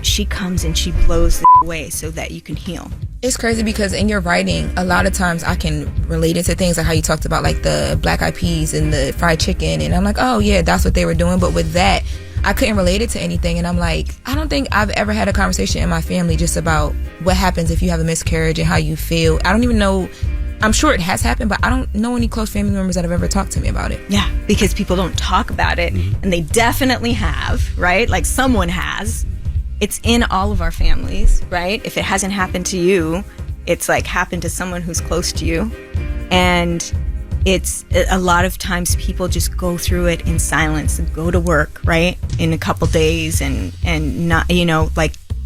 she comes and she blows it away so that you can heal. It's crazy because in your writing, a lot of times I can relate it to things like how you talked about like the black eyed peas and the fried chicken, and I'm like, oh yeah, that's what they were doing. But with that, I couldn't relate it to anything, and I'm like, I don't think I've ever had a conversation in my family just about what happens if you have a miscarriage and how you feel. I don't even know. I'm sure it has happened, but I don't know any close family members that have ever talked to me about it. Yeah, because people don't talk about it, and they definitely have, right? Like someone has. It's in all of our families, right? If it hasn't happened to you, it's like happened to someone who's close to you. And it's a lot of times people just go through it in silence and go to work, right? In a couple days and not,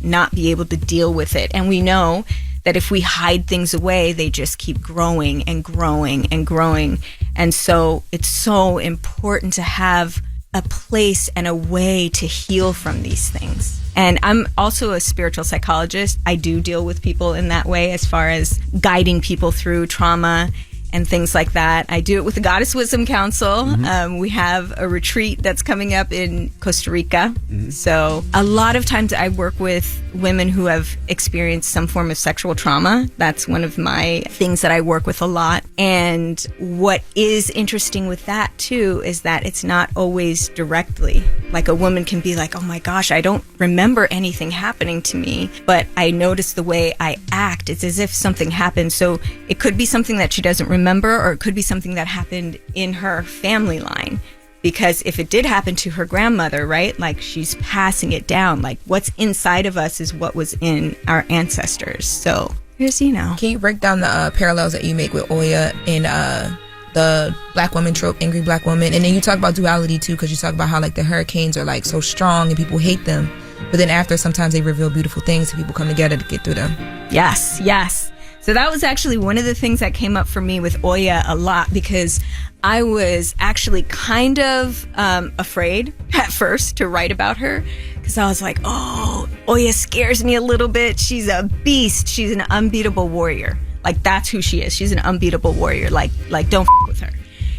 not be able to deal with it. And we know that if we hide things away, they just keep growing and growing and growing. And so it's so important to have a place and a way to heal from these things. And I'm also a spiritual psychologist. I do deal with people in that way as far as guiding people through trauma and things like that. I do it with the Goddess Wisdom Council. We have a retreat that's coming up in Costa Rica. So a lot of times I work with women who have experienced some form of sexual trauma. That's one of my things that I work with a lot. And what is interesting with that too is that it's not always directly. Like a woman can be like, oh my gosh, I don't remember anything happening to me, but I notice the way I act. It's as if something happened. So it could be something that she doesn't remember, or it could be something that happened in her family line. Because if it did happen to her grandmother, right, like she's passing it down. Like what's inside of us is what was in our ancestors. So here's, Can you break down the parallels that you make with Oya and the black woman trope, angry black woman? And then you talk about duality too, because you talk about how like the hurricanes are like so strong and people hate them. But then after, sometimes they reveal beautiful things and people come together to get through them. Yes. So that was actually one of the things that came up for me with Oya a lot, because I was actually kind of afraid at first to write about her, because I was like, oh, Oya scares me a little bit. She's a beast. She's an unbeatable warrior. Like that's who she is. She's an unbeatable warrior. Like don't with her.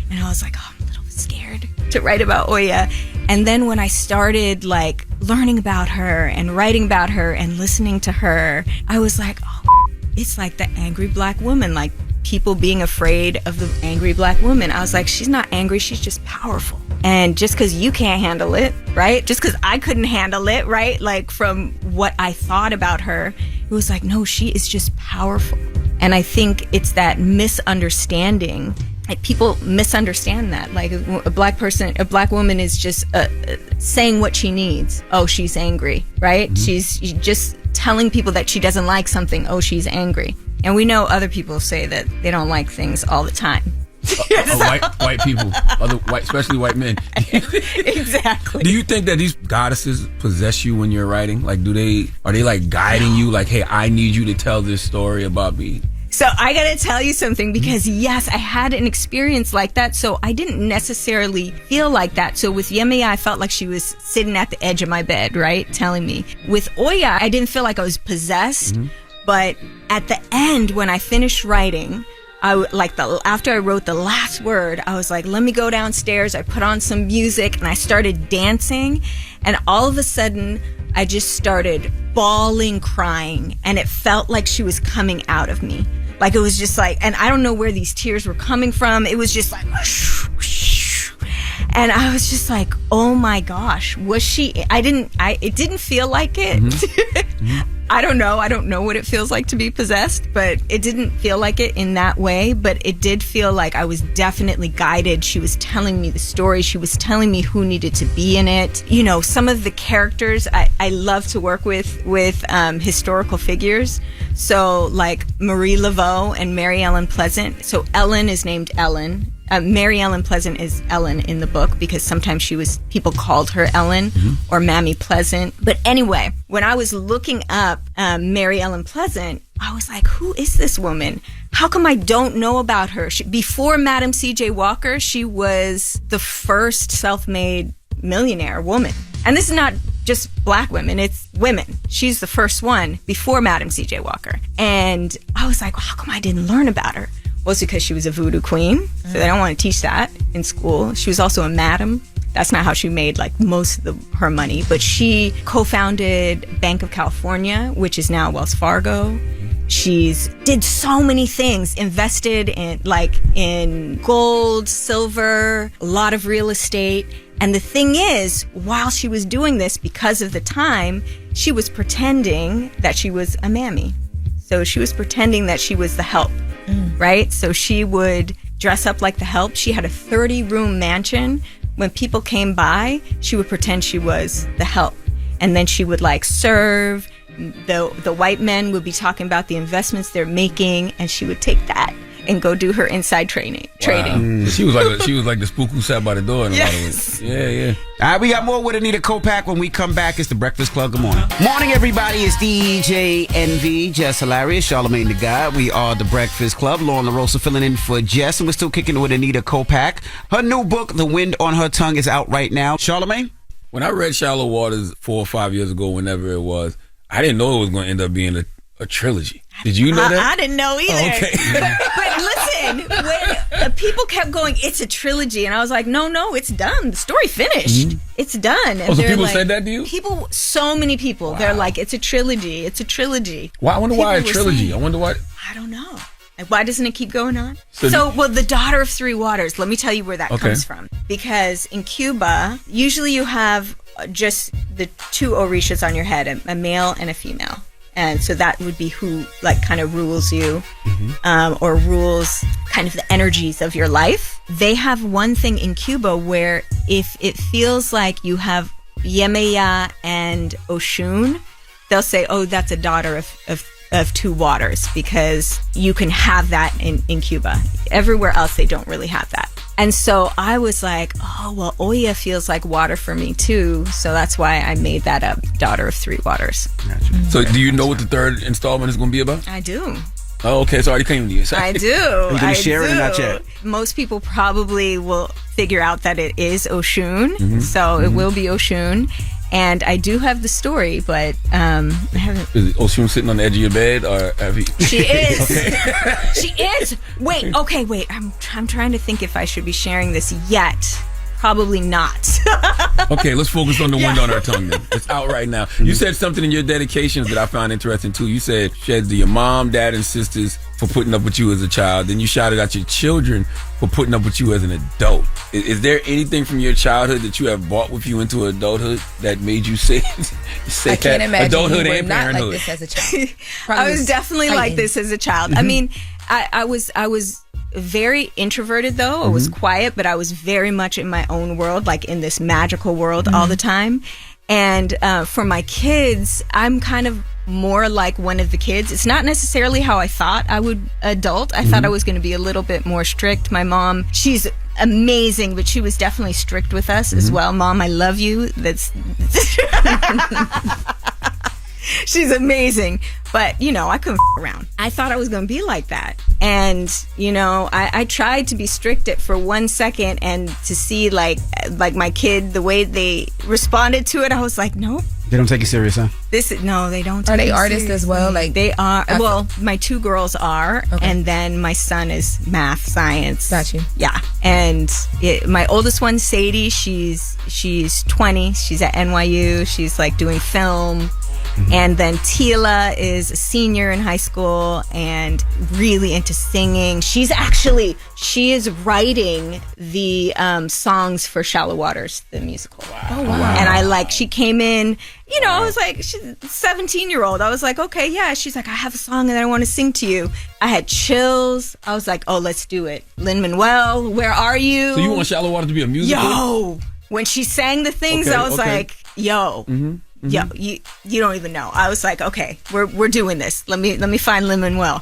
And I was like, oh, I'm a little bit scared to write about Oya. And then when I started like learning about her and writing about her and listening to her, I was like, oh, it's like the angry black woman, like people being afraid of the angry black woman. I was like, she's not angry, she's just powerful. And just because you can't handle it, right? Just because I couldn't handle it, right? Like from what I thought about her, it was like, no, she is just powerful. And I think it's that misunderstanding. Like, people misunderstand that. Like, a black woman is just saying what she needs. Oh, she's angry, right? She's just telling people that she doesn't like something. Oh, she's angry. And we know other people say that they don't like things all the time. White people, especially white men. Exactly. Do you think that these goddesses possess you when you're writing? Like, are they like guiding you? Like, hey, I need you to tell this story about me. So I gotta tell you something, because yes, I had an experience like that. So I didn't necessarily feel like that. So with Yemaya, I felt like she was sitting at the edge of my bed, right, telling me. With Oya, I didn't feel like I was possessed. But at the end, when I finished writing, after I wrote the last word, I was like, let me go downstairs. I put on some music and I started dancing. And all of a sudden, I just started bawling, crying. And it felt like she was coming out of me. Like, it was just like, and I don't know where these tears were coming from. It was just like, whoosh, whoosh. And I was just like, oh my gosh, was she? It didn't feel like it. I don't know. I don't know what it feels like to be possessed, but it didn't feel like it in that way. But it did feel like I was definitely guided. She was telling me the story. She was telling me who needed to be in it. You know, some of the characters, I love to work with historical figures. So like Marie Laveau and Mary Ellen Pleasant. So Ellen is named Ellen. Mary Ellen Pleasant is Ellen in the book because sometimes people called her Ellen or Mammy Pleasant. But anyway, when I was looking up Mary Ellen Pleasant, I was like, who is this woman? How come I don't know about her? Before Madam C.J. Walker, she was the first self-made millionaire woman. And this is not just black women, it's women. She's the first one before Madam C.J. Walker. And I was like, well, how come I didn't learn about her? Well, it's because she was a voodoo queen, so they don't want to teach that in school. She was also a madam. That's not how she made like most of her money, but she co-founded Bank of California, which is now Wells Fargo. She's did so many things, invested in gold, silver, a lot of real estate. And the thing is, while she was doing this, because of the time, she was pretending that she was a mammy. So she was pretending that she was the help. Right? So she would dress up like the help. She had a 30-room mansion. When people came by, she would pretend she was the help. And then she would like serve. The white men would be talking about the investments they're making, and she would take that and go do her inside trading. She was like the spook who sat by the door in a lot of ways. Yeah. All right, we got more with Anita Kopacz. When we come back, it's the Breakfast Club. Good morning. Morning, everybody. It's DJ NV, Jess Hilarious, Charlamagne the God. We are the Breakfast Club. Lauren LaRosa filling in for Jess, and we're still kicking it with Anita Kopacz. Her new book, The Wind on Her Tongue, is out right now. Charlamagne? When I read Shallow Waters 4 or 5 years ago, whenever it was, I didn't know it was going to end up being a trilogy. Did you know that? I didn't know either. Oh, okay. But listen, when people kept going, it's a trilogy, and I was like, no, it's done. The story finished. It's done. And so people said that to you? So many people. Wow. They're like, it's a trilogy. It's a trilogy. Why? I wonder why a trilogy. I wonder why. I don't know. Like, why doesn't it keep going on? Well, the Daughter of Three Waters, let me tell you where that comes from. Because in Cuba, usually you have just the two orishas on your head, a male and a female. And so that would be who like kind of rules you or rules kind of the energies of your life. They have one thing in Cuba where if it feels like you have Yemaya and Oshun, they'll say, oh, that's a daughter of two waters, because you can have that in Cuba. Everywhere else, they don't really have that. And so I was like, oh, well, Oya feels like water for me too. So that's why I made that up, Daughter of Three Waters. Gotcha. So do you know what the third installment is going to be about? I do. Oh, okay. So I already came to you. I do. Are you going to share it or not yet? Most people probably will figure out that it is Oshun. So it will be Oshun. And I do have the story, but I haven't. Is Oshun sitting on the edge of your bed, or have you? She is. She is. Wait. I'm trying to think if I should be sharing this yet. Probably not. Okay, let's focus on The Wind on Her Tongue then. It's out right now. You said something in your dedications that I found interesting too. You said she had your mom, dad, and sisters for putting up with you as a child. Then you shouted out your children for putting up with you as an adult. Is there anything from your childhood that you have brought with you into adulthood that made you say I can't imagine adulthood you were and not parenthood? like this as a child. I was definitely like this as a child. I mean, I was very introverted though. I was quiet, but I was very much in my own world, like in this magical world all the time. And for my kids, I'm kind of more like one of the kids. It's not necessarily how I thought I would adult. I thought I was going to be a little bit more strict. My mom, she's amazing, but she was definitely strict with us as well. Mom, I love you. That's she's amazing. But, you know, I couldn't around. I thought I was going to be like that. And, you know, I tried to be strict for 1 second and to see like my kid, the way they responded to it, I was like, nope. They don't take you serious, huh? No, they don't. Are take they me artists seriously. as well? Like they are. Well, my 2 girls are, and then my son is math, science. Got you. Yeah, and my oldest one, Sadie, she's 20. She's at NYU. She's like doing film. And then Tila is a senior in high school and really into singing. She is writing the songs for Shallow Waters, the musical. Oh, wow. And she came in, you know, I was like, she's a 17-year-old. I was like, okay, yeah. She's like, I have a song that I want to sing to you. I had chills. I was like, oh, let's do it. Lin-Manuel, where are you? So you want Shallow Water to be a musical? Yo! When she sang the things, I was like, yo. Yo, you don't even know. I was like, okay, we're doing this. Let me find Lin-Manuel.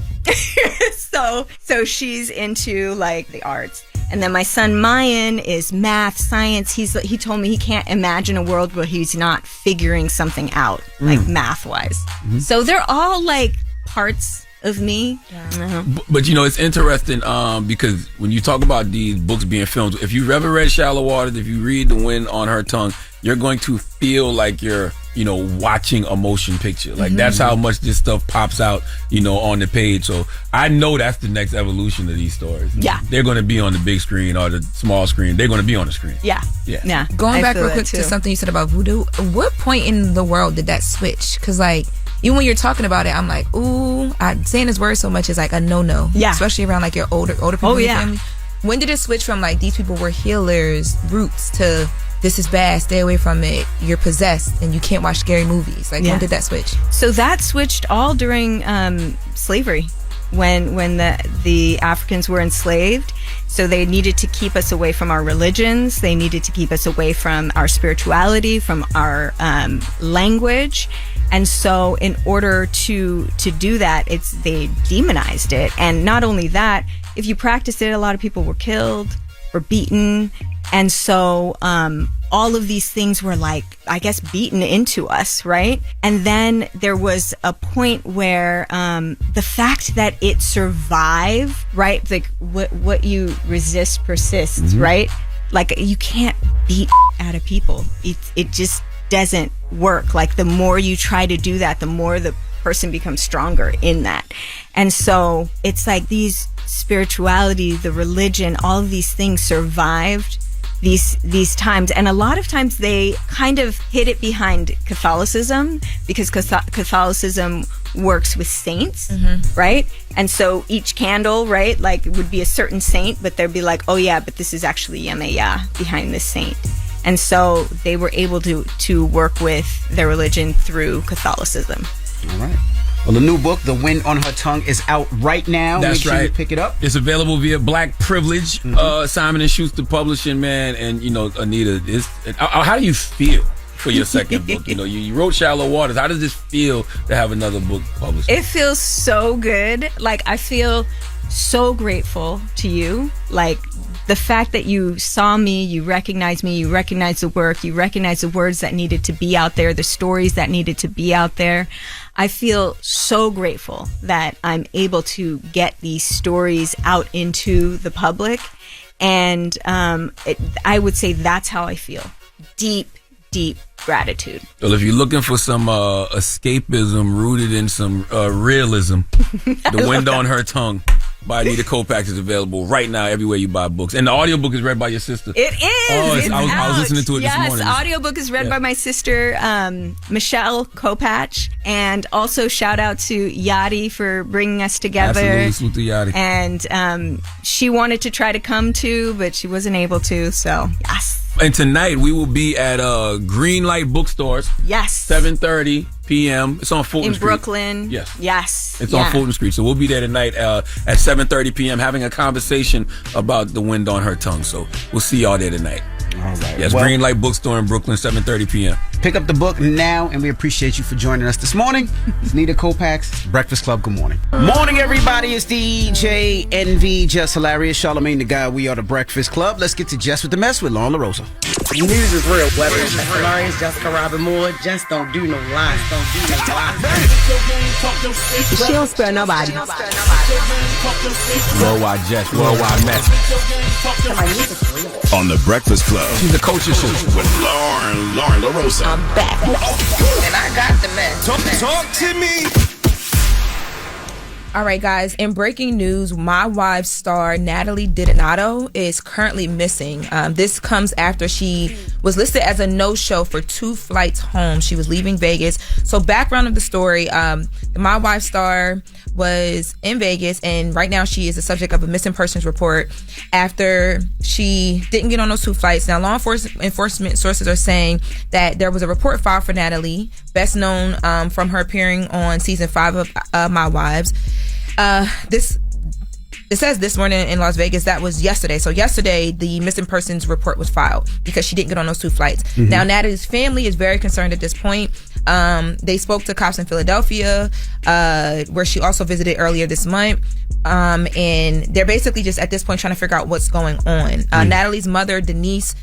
So she's into like the arts. And then my son Mayan is math, science. He told me he can't imagine a world where he's not figuring something out, like math wise. So they're all like parts of me. Yeah. But you know, it's interesting because when you talk about these books being filmed, if you've ever read Shallow Waters, if you read The Wind on Her Tongue, you're going to feel like you're, you know, watching a motion picture. Like that's how much this stuff pops out, you know, on the page. So I know that's the next evolution of these stories. Yeah. They're going to be on the big screen or the small screen. They're going to be on the screen. Yeah. Going back real quick to something you said about voodoo, what point in the world did that switch? Because like, even when you're talking about it, I'm like, ooh, saying this word so much is like a no-no. Yeah. Especially around like your older people in your family. When did it switch from like these people were healers, roots, to this is bad, stay away from it, you're possessed and you can't watch scary movies? Like when did that switch? So that switched all during slavery, when the Africans were enslaved. So they needed to keep us away from our religions. They needed to keep us away from our spirituality, from our language. And so in order to do that, they demonized it. And not only that, if you practiced it, a lot of people were killed or beaten. And so all of these things were like, I guess, beaten into us, right? And then there was a point where the fact that it survived, right? Like what you resist persists, right? Like you can't beat out of people. It just doesn't work. Like the more you try to do that, the more the person becomes stronger in that. And so it's like these spirituality, the religion, all of these things survived these times. And a lot of times they kind of hid it behind Catholicism, because Catholicism works with saints, right? And so each candle, right, like it would be a certain saint, but they'd be like, oh yeah, but this is actually Yemaya behind this saint. And so they were able to work with their religion through Catholicism. All right. Well, the new book, The Wind on Her Tongue, is out right now. That's Make sure right. you pick it up. It's available via Black Privilege, Simon & Schuster Publishing, man. And, you know, Anita, how do you feel for your second book? You know, you wrote Shallow Waters. How does this feel to have another book published? It feels so good. Like, I feel so grateful to you. Like, the fact that you saw me, you recognized me, you recognized the work, you recognized the words that needed to be out there, the stories that needed to be out there. I feel so grateful that I'm able to get these stories out into the public. And I would say that's how I feel. Deep, deep gratitude. Well, if you're looking for some escapism rooted in some realism, The Wind on Her Tongue. by Anita Kopacz is available right now everywhere you buy books. And the audiobook is read by your sister. It is. Oh, I was listening to it this morning. Yes, audiobook is read by my sister, Michelle Kopacz. And also shout out to Yadi for bringing us together. Absolutely, salute to Yadi. And she wanted to try to come to, but she wasn't able to. So, yes. And tonight we will be at Greenlight Bookstores. Yes. 7:30 p.m. It's on Fulton Street. In Brooklyn. Yes. Yes. It's on Fulton Street. So we'll be there tonight at 7:30 p.m. having a conversation about the wind on her tongue. So we'll see y'all there tonight. All right. Yes, Greenlight Bookstore in Brooklyn, 7:30 p.m. Pick up the book now, and we appreciate you for joining us this morning. Anita Kopacz, Breakfast Club, good morning. Morning, everybody. It's DJ NV, Jess Hilarious, Charlamagne the Guy. We are the Breakfast Club. Let's get to Jess With The Mess with Lauren LaRosa. News is real. Whether it's Jess Hilarious, Jessica Robin Moore, just don't do no lies. Don't do no lies. She don't spare nobody. Worldwide Jess, worldwide mess. On the Breakfast Club. She's a culture show with Lauren LaRosa. I'm back. And I got the mess. Talk to me. All right, guys. In breaking news, My Wives star Natalie Ditonato is currently missing. This comes after she was listed as a no-show for 2 flights home. She was leaving Vegas. So, background of the story: the My Wives star was in Vegas, and right now she is the subject of a missing persons report after she didn't get on those 2 flights. Now, law enforcement sources are saying that there was a report filed for Natalie, best known from her appearing on season 5 of My Wives. It says this morning in Las Vegas. That was yesterday. So yesterday, the missing persons report was filed because she didn't get on those 2 flights. Mm-hmm. Now, Natalie's family is very concerned at this point. They spoke to cops in Philadelphia, where she also visited earlier this month. And they're basically just at this point trying to figure out what's going on. Natalie's mother, Denise,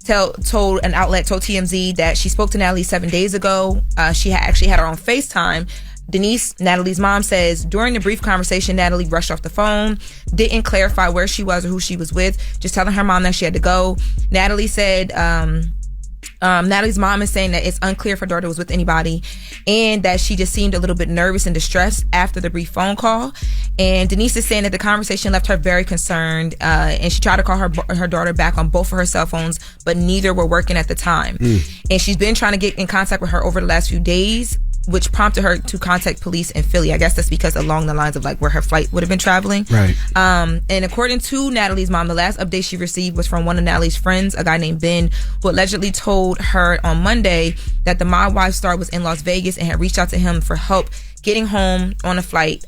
told TMZ that she spoke to Natalie 7 days ago. She actually had her on FaceTime. Denise, Natalie's mom, says during the brief conversation, Natalie rushed off the phone, didn't clarify where she was or who she was with, just telling her mom that she had to go. Natalie said Natalie's mom is saying that it's unclear if her daughter was with anybody and that she just seemed a little bit nervous and distressed after the brief phone call. And Denise is saying that the conversation left her very concerned, and she tried to call her daughter back on both of her cell phones, but neither were working at the time. And she's been trying to get in contact with her over the last few days, which prompted her to contact police in Philly. I guess that's because along the lines of like where her flight would have been traveling. Right. And according to Natalie's mom, the last update she received was from one of Natalie's friends, a guy named Ben, who allegedly told her on Monday that the My Wives star was in Las Vegas and had reached out to him for help getting home on a flight.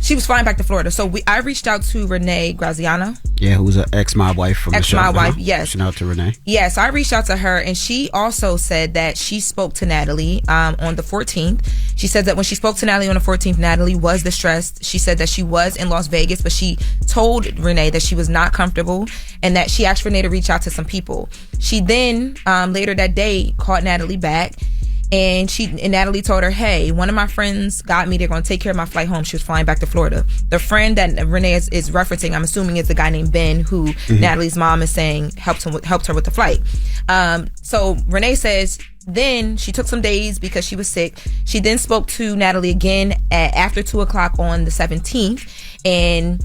She was flying back to Florida. So I reached out to Renee Graziano. Yeah, who's an ex-My Wife from the show. Ex-My Wife, yes. Shout out to Renee. Yeah, so I reached out to her, and she also said that she spoke to Natalie on the 14th. She said that when she spoke to Natalie on the 14th, Natalie was distressed. She said that she was in Las Vegas, but she told Renee that she was not comfortable and that she asked Renee to reach out to some people. She then, later that day, called Natalie back. And Natalie told her, hey, one of my friends got me. They're going to take care of my flight home. She was flying back to Florida. The friend that Renee is referencing, I'm assuming, is the guy named Ben, who Natalie's mom is saying helped her with the flight. So Renee says then she took some days because she was sick. She then spoke to Natalie again after 2:00 on the 17th. And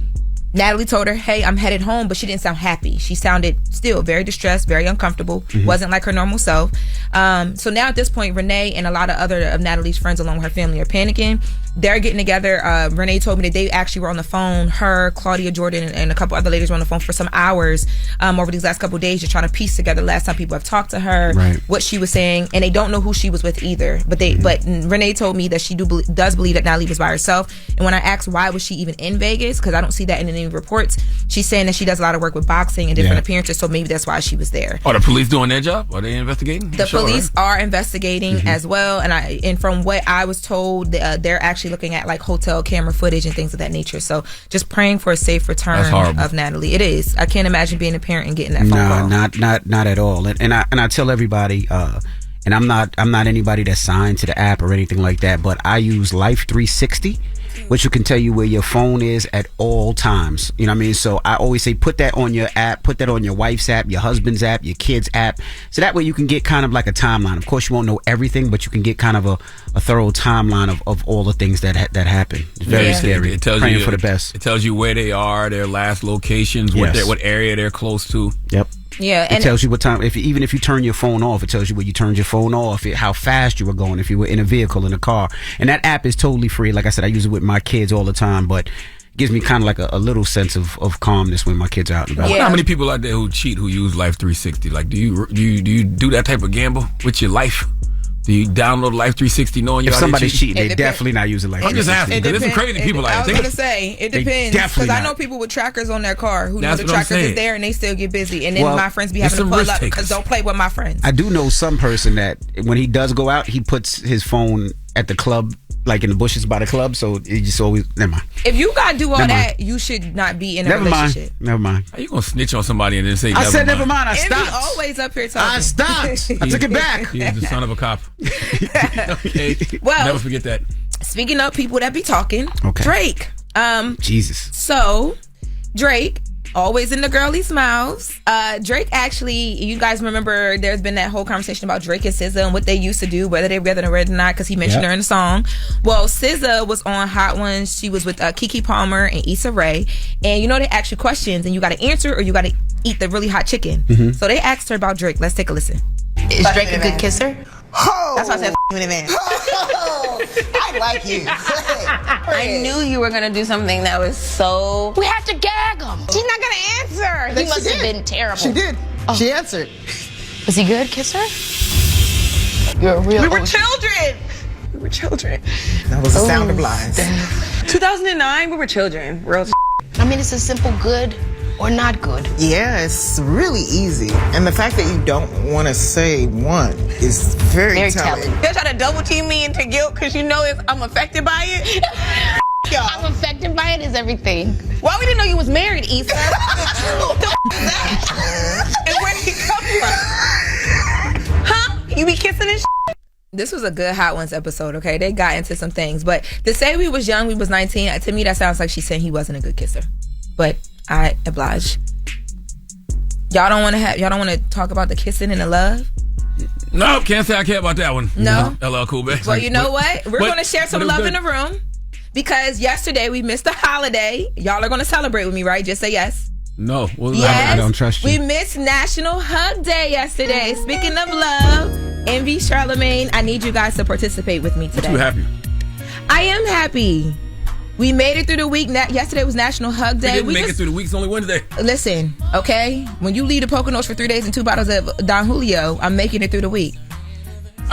Natalie told her, hey, I'm headed home, but she didn't sound happy. She sounded still very distressed, very uncomfortable, wasn't like her normal self. So now at this point, Renee and a lot of other of Natalie's friends along with her family are panicking. They're getting together. Renee told me that they actually were on the phone, her, Claudia Jordan, and a couple other ladies were on the phone for some hours over these last couple of days, just trying to piece together last time people have talked to her, what she was saying, and they don't know who she was with either. But Renee told me that she does believe that Natalie was by herself. And when I asked why was she even in Vegas, because I don't see that in any reports, she's saying that she does a lot of work with boxing and different appearances, so maybe that's why she was there. Are the police doing their job? Are they investigating? The police are investigating as well, and from what I was told, they're actually looking at like hotel camera footage and things of that nature. So just praying for a safe return of Natalie. It is. I can't imagine being a parent and getting that phone call. Not at all. And I tell everybody, and I'm not anybody that's signed to the app or anything like that, but I use Life 360. which can tell you where your phone is at all times. You know what I mean? So I always say put that on your app, put that on your wife's app, your husband's app, your kid's app. So that way you can get kind of like a timeline. Of course, you won't know everything, but you can get kind of a thorough timeline of all the things that happen. It's very scary. It tells Praying you for the best. It tells you where they are, their last locations, what area they're close to. Yep. Yeah, it tells you what time. Even if you turn your phone off, it tells you where you turned your phone off, how fast you were going, if you were in a vehicle, in a car. And that app is totally free. Like I said, I use it with my kids all the time, but it gives me kind of like a little sense of calmness when my kids are out and about. I wonder how many people out there who cheat who use Life 360. Like, do you do that type of gamble with your life? Do you download Life 360 knowing you're If somebody's cheating, they definitely not using Life 360. I'm just asking, because there's some crazy people out there. I was going to say, it depends. Because I know people with trackers on their car who know the trackers is there and they still get busy. And then my friends be having to pull up because don't play with my friends. I do know some person that when he does go out, he puts his phone at the club, like in the bushes by the club. So it just always, never mind. If you got to do all that, you should not be in a relationship. Never mind. How you going to snitch on somebody and then say I said never mind. I stopped. Envy always up here talking. I stopped. I took it back. He's the son of a cop. Okay. Well, never forget that. Speaking of people that be talking, Drake. Jesus. So, Drake, always in the girlies' mouths. Drake actually, you guys remember there's been that whole conversation about Drake and SZA and what they used to do, whether they were together or not, because he mentioned her in the song. Well, SZA was on Hot Ones. She was with Keke Palmer and Issa Rae. And you know, they ask you questions and you got to answer or you got to eat the really hot chicken. So they asked her about Drake. Let's take a listen. Is Drake a good kisser? Oh, that's why I said in advance. I like you. I knew you were gonna do something that was so. We have to gag him. She's not gonna answer. He must have been terrible. She did. She answered. Was he good, kisser? You're a real. We were children. We were children. That was the sound of lies. 2009, we were children. Real. I mean, it's a simple good or not good. Yeah, it's really easy. And the fact that you don't want to say one is very telling. They're trying to double team me into guilt because you know I'm affected by it. I'm affected by it is everything. Why we didn't know you was married, Issa? And where did he come from? Huh? You be kissing and This was a good Hot Ones episode, okay? They got into some things. But to say we was young, we was 19, to me that sounds like she's saying he wasn't a good kisser. But I oblige. Y'all don't want to talk about the kissing and the love? No, can't say I care about that one. No? LL Cool, baby. Well, you know what? We're going to share some love in the room because yesterday we missed a holiday. Y'all are going to celebrate with me, right? Just say yes. No. Well, yes. I don't trust you. We missed National Hug Day yesterday. Speaking of love, Envy, Charlamagne, I need you guys to participate with me today. I'm too happy. I am happy. We made it through the week. Yesterday was National Hug Day. We didn't make it through the week. It's only Wednesday. Listen, okay? When you leave the Poconos for 3 days and 2 bottles of Don Julio, I'm making it through the week.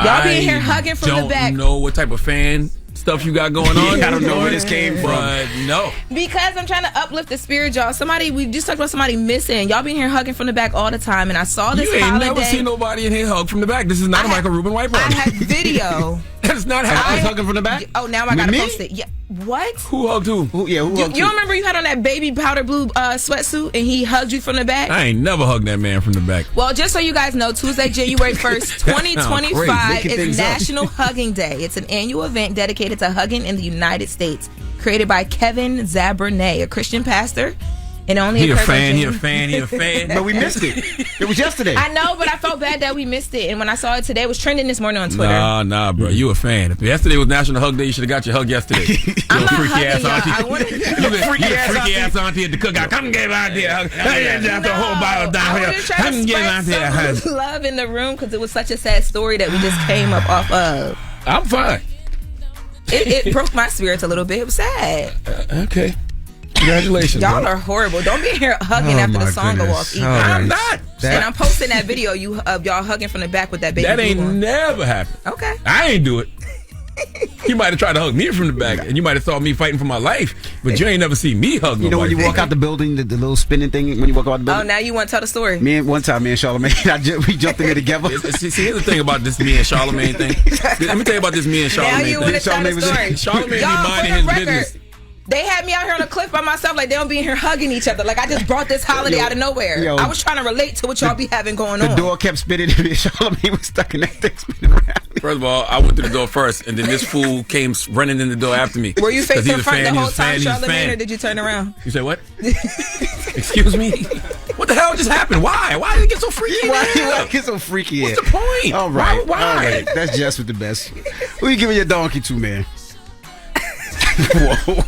Y'all being here hugging from the back. I don't know what type of fan stuff you got going on. I don't know where this came from. But no. Because I'm trying to uplift the spirit, y'all. We just talked about somebody missing. Y'all been here hugging from the back all the time, and I saw this holiday. You ain't never seen nobody in here hug from the back. This is not a Michael Rubin white party. I have video. That's not how I was hugging from the back. Oh, now I gotta post it. Yeah. What? Who hugged who? You don't remember you had on that baby powder blue sweatsuit and he hugged you from the back? I ain't never hugged that man from the back. Well, just so you guys know, Tuesday, January 1st, 2025 is National Hugging Day. It's an annual event dedicated to hugging in the United States, created by Kevin Zabernay, a Christian pastor. And only he a fan. But we missed it. It was yesterday. I know, but I felt bad that we missed it. And when I saw it today, it was trending this morning on Twitter. Nah, bro. You a fan. If yesterday was National Hug Day, you should have got your hug yesterday. I'm not freaky ass hugging auntie. You freaky ass auntie at the cookout. Come get out here. The whole bottle down here. Come get out here. Some love in the room because it was such a sad story that we just came up off of. I'm fine. It broke my spirits a little bit. It was sad. Okay. Congratulations. Y'all are horrible. Don't be here hugging after the song go off either. I'm not. And I'm posting that video of y'all hugging from the back with that baby. That ain't never happened. Okay. I ain't do it. You might have tried to hug me from the back, and you might have thought me fighting for my life, but you ain't never seen me hug nobody. You know when you walk out the building, the little spinning thing when you walk out the building? Oh, now you want to tell the story? One time, me and Charlamagne, we jumped in there together. See, here's the thing about this me and Charlamagne thing. Let me tell you about this me and Charlamagne thing. Now you want to tell the story. Charlamagne be minding his business. They had me out here on a cliff by myself, like they don't be in here hugging each other. Like I just brought this holiday out of nowhere. I was trying to relate to what y'all be having going on. The door kept spinning and me and Charlamagne was stuck in that thing spinning around. First of all, I went to the door first, and then this fool came running in the door after me. Were you facing he's a front fan, the whole he's a fan, time, he's a Charlamagne, fan. or did you turn around? You said what? Excuse me? What the hell just happened? Why? Why did it get so freaky? Why it get so freaky? What's the point? All right. Why? All right. That's Jess with the best. Who you giving your donkey to, man? Whoa.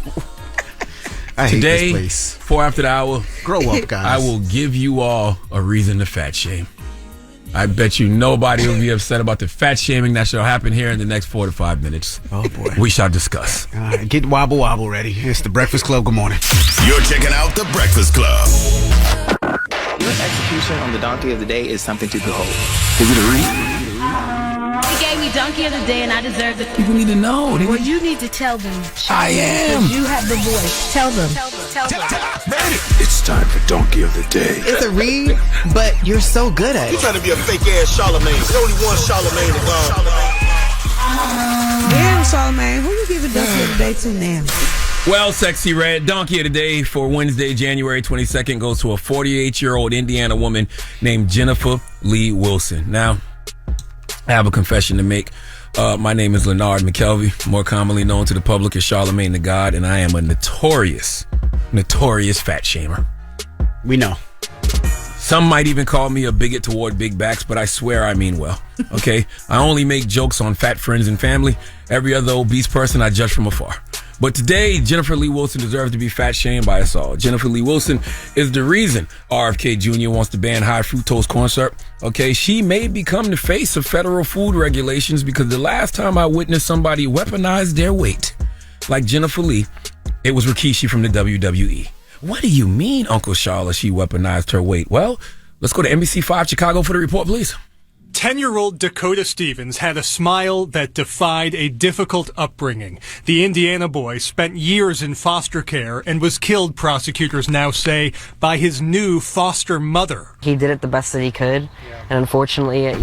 I hate Today, this place. 4 after the hour. Grow up, guys. I will give you all a reason to fat shame. I bet you nobody will be upset about the fat shaming that shall happen here in the next 4 to 5 minutes. Oh, boy. We shall discuss. All right, get wobble wobble ready. It's the Breakfast Club. Good morning. You're checking out the Breakfast Club. Your execution on the donkey of the day is something to behold. Is it a read? He gave me donkey of the day, and I deserve it. People need to know. Well, you need to tell them. I am. You have the voice. Tell them. Tell them. It's time for Donkey of the Day. It's a read, but you're so good at it. You trying to be a fake ass Charlamagne. There's only one Charlamagne to go. Yeah, Charlamagne. Who you giving donkey of the day to now? Well, Sexy Red, Donkey of the Day for Wednesday, January 22nd goes to a 48-year-old Indiana woman named Jennifer Lee Wilson. Now, I have a confession to make. My name is Leonard McKelvey, more commonly known to the public as Charlamagne the God, and I am a notorious fat shamer. We know. Some might even call me a bigot toward big backs, but I swear I mean well. Okay? I only make jokes on fat friends and family. Every other obese person I judge from afar. But today, Jennifer Lee Wilson deserves to be fat shamed by us all. Jennifer Lee Wilson is the reason RFK Jr. wants to ban high fructose corn syrup. Okay, she may become the face of federal food regulations because the last time I witnessed somebody weaponize their weight like Jennifer Lee, it was Rikishi from the WWE. What do you mean, Uncle Charlotte, she weaponized her weight? Well, let's go to NBC5 Chicago for the report, please. 10-year-old Dakota Stevens had a smile that defied a difficult upbringing. The Indiana boy spent years in foster care and was killed, prosecutors now say, by his new foster mother. He did it the best that he could, and unfortunately,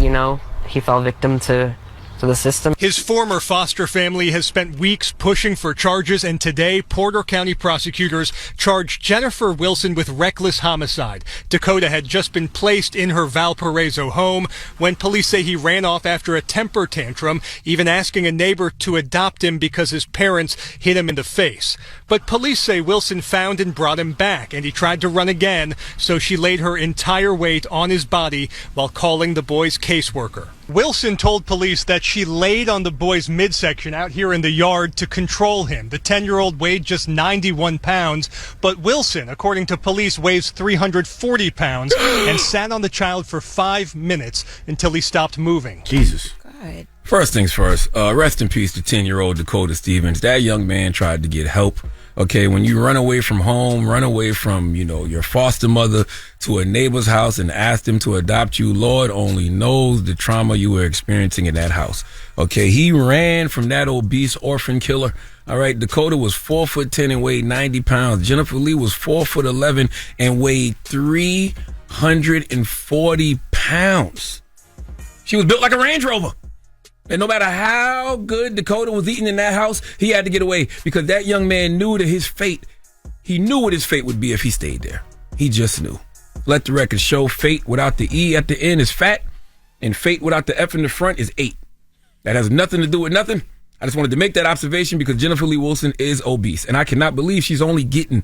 he fell victim to the system. His former foster family has spent weeks pushing for charges, and today Porter County prosecutors charged Jennifer Wilson with reckless homicide. Dakota had just been placed in her Valparaiso home when police say he ran off after a temper tantrum, even asking a neighbor to adopt him because his parents hit him in the face. But police say Wilson found and brought him back, and he tried to run again, so she laid her entire weight on his body while calling the boy's caseworker. Wilson told police that she laid on the boy's midsection out here in the yard to control him. The 10-year-old weighed just 91 pounds, but Wilson, according to police, weighs 340 pounds and sat on the child for 5 minutes until he stopped moving. Jesus. God. First things first, rest in peace to 10-year-old Dakota Stevens. That young man tried to get help. Okay, when you run away from home, run away from, your foster mother to a neighbor's house and ask them to adopt you, Lord only knows the trauma you were experiencing in that house. Okay, he ran from that obese orphan killer. All right, Dakota was 4'10" and weighed 90 pounds. Jennifer Lee was 4'11" and weighed 340 pounds. She was built like a Range Rover. And no matter how good Dakota was eating in that house, he had to get away because that young man knew that his fate, he knew what his fate would be if he stayed there. He just knew. Let the record show fate without the E at the end is fat, and fate without the F in the front is 8. That has nothing to do with nothing. I just wanted to make that observation because Jennifer Lee Wilson is obese, and I cannot believe she's only getting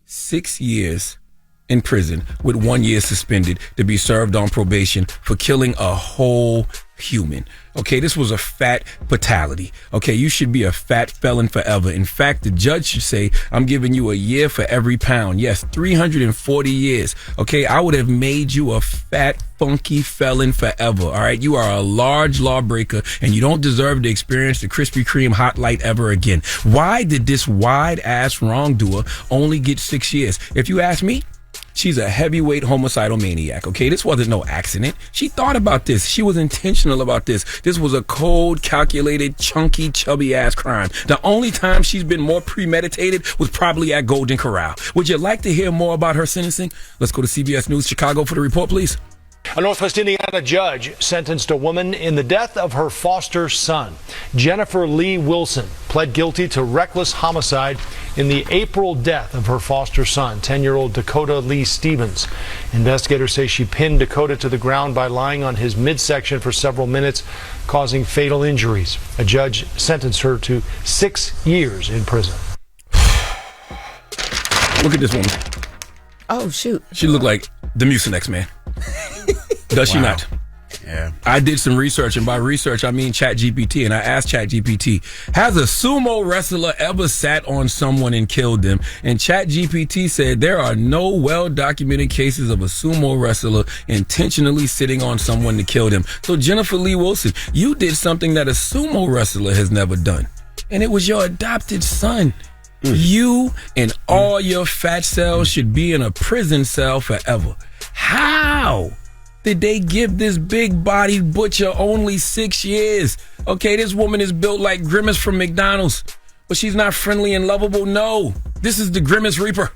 6 years in prison with 1 year suspended to be served on probation for killing a whole human. Okay, this was a fat fatality. Okay, you should be a fat felon forever. In fact, the judge should say, I'm giving you a year for every pound. Yes, 340 years. Okay, I would have made you a fat, funky felon forever. All right, you are a large lawbreaker and you don't deserve to experience the Krispy Kreme hot light ever again. Why did this wide-ass wrongdoer only get 6 years? If you ask me, she's a heavyweight homicidal maniac, okay? This wasn't no accident. She thought about this. She was intentional about this. This was a cold, calculated, chunky, chubby-ass crime. The only time she's been more premeditated was probably at Golden Corral. Would you like to hear more about her sentencing? Let's go to CBS News Chicago for the report, please. A Northwest Indiana judge sentenced a woman in the death of her foster son. Jennifer Lee Wilson pled guilty to reckless homicide in the April death of her foster son, 10-year-old Dakota Lee Stevens. Investigators say she pinned Dakota to the ground by lying on his midsection for several minutes, causing fatal injuries. A judge sentenced her to 6 years in prison. Look at this woman. Oh, shoot. She looked like the Mucinex man. Does she not? Yeah. I did some research, and by research, I mean ChatGPT, and I asked ChatGPT, has a sumo wrestler ever sat on someone and killed them? And ChatGPT said there are no well-documented cases of a sumo wrestler intentionally sitting on someone to kill them. So Jennifer Lee Wilson, you did something that a sumo wrestler has never done, and it was your adopted son. You and all your fat cells should be in a prison cell forever. How did they give this big-bodied butcher only 6 years? Okay, this woman is built like Grimace from McDonald's, but she's not friendly and lovable. No, this is the Grimace Reaper.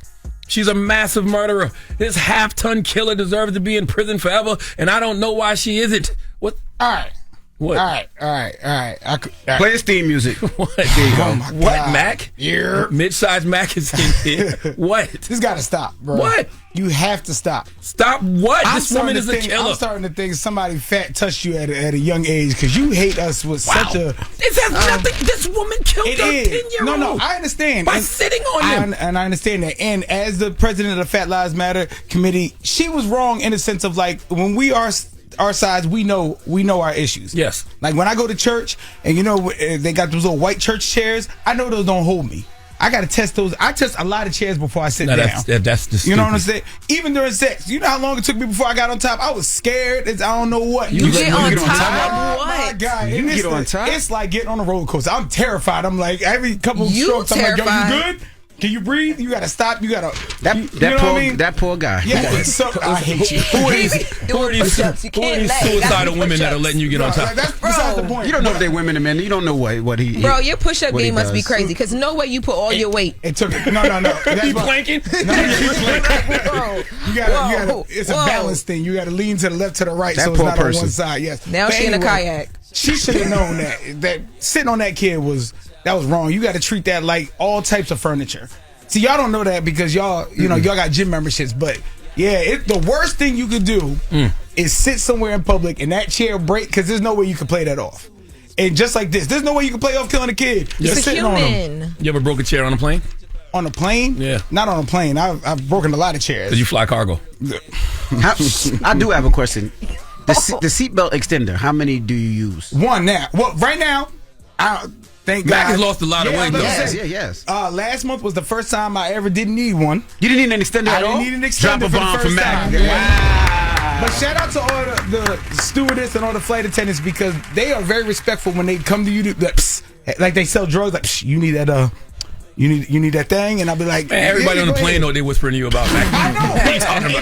She's a massive murderer. This half-ton killer deserves to be in prison forever, and I don't know why she isn't. What? All right. What? All right. Play his theme music. What? There you go. What, Mack? Yeah. Mid-sized Mack is in here. What? This got to stop, bro. What? You have to stop. Stop what? This woman is a killer. I'm starting to think somebody fat touched you at a young age because you hate us with such a... This has nothing... This woman killed her 10-year-old. No, I understand. By sitting on them. And I understand that. And as the president of the Fat Lives Matter committee, she was wrong in the sense of like, when we are... our size, we know our issues. Yes. Like when I go to church and they got those little white church chairs, I know those don't hold me. I got to test those. I test a lot of chairs before I sit down. That's the You know what I'm saying? Even during sex. You know how long it took me before I got on top? I was scared. I don't know what. You get on top? Oh my God. You get on top? It's like getting on a roller coaster. I'm terrified. I'm like, every couple of strokes, I'm like, yo, you good? Can you breathe? You gotta stop. You gotta. That poor guy. Yeah, so I hate you. Who are these suicidal women that are letting you get on top? That's besides the point. You don't know if they're women or men. You don't know what he. Bro, your push-up game must be crazy because no way you put all your weight. It took no. You planking? No, you gotta. It's a balance thing. You gotta lean to the left, to the right, so it's not on one side. Yes. Now she in a kayak. She should have known that sitting on that kid was wrong. You got to treat that like all types of furniture. See, y'all don't know that because y'all got gym memberships, but yeah, the worst thing you could do is sit somewhere in public and that chair break because there's no way you can play that off. And just like this, there's no way you can play off killing a kid. It's a human. You ever broke a chair on a plane? On a plane? Yeah. Not on a plane. I've broken a lot of chairs. Did you fly cargo? I do have a question. The seatbelt extender, how many do you use? One now. Well, right now, thank God. Mack has lost a lot of weight, though. Yes. Last month was the first time I ever didn't need one. You didn't need an extender at all? I didn't need an extender. Drop a bomb for Mack. Wow. But shout out to all the stewardess and all the flight attendants because they are very respectful when they come to you. Like they sell drugs. Like, psh, you need that. You need that thing, and I'll be like, man, everybody on the plane know they whispering to you about Mack. I know. What are you talking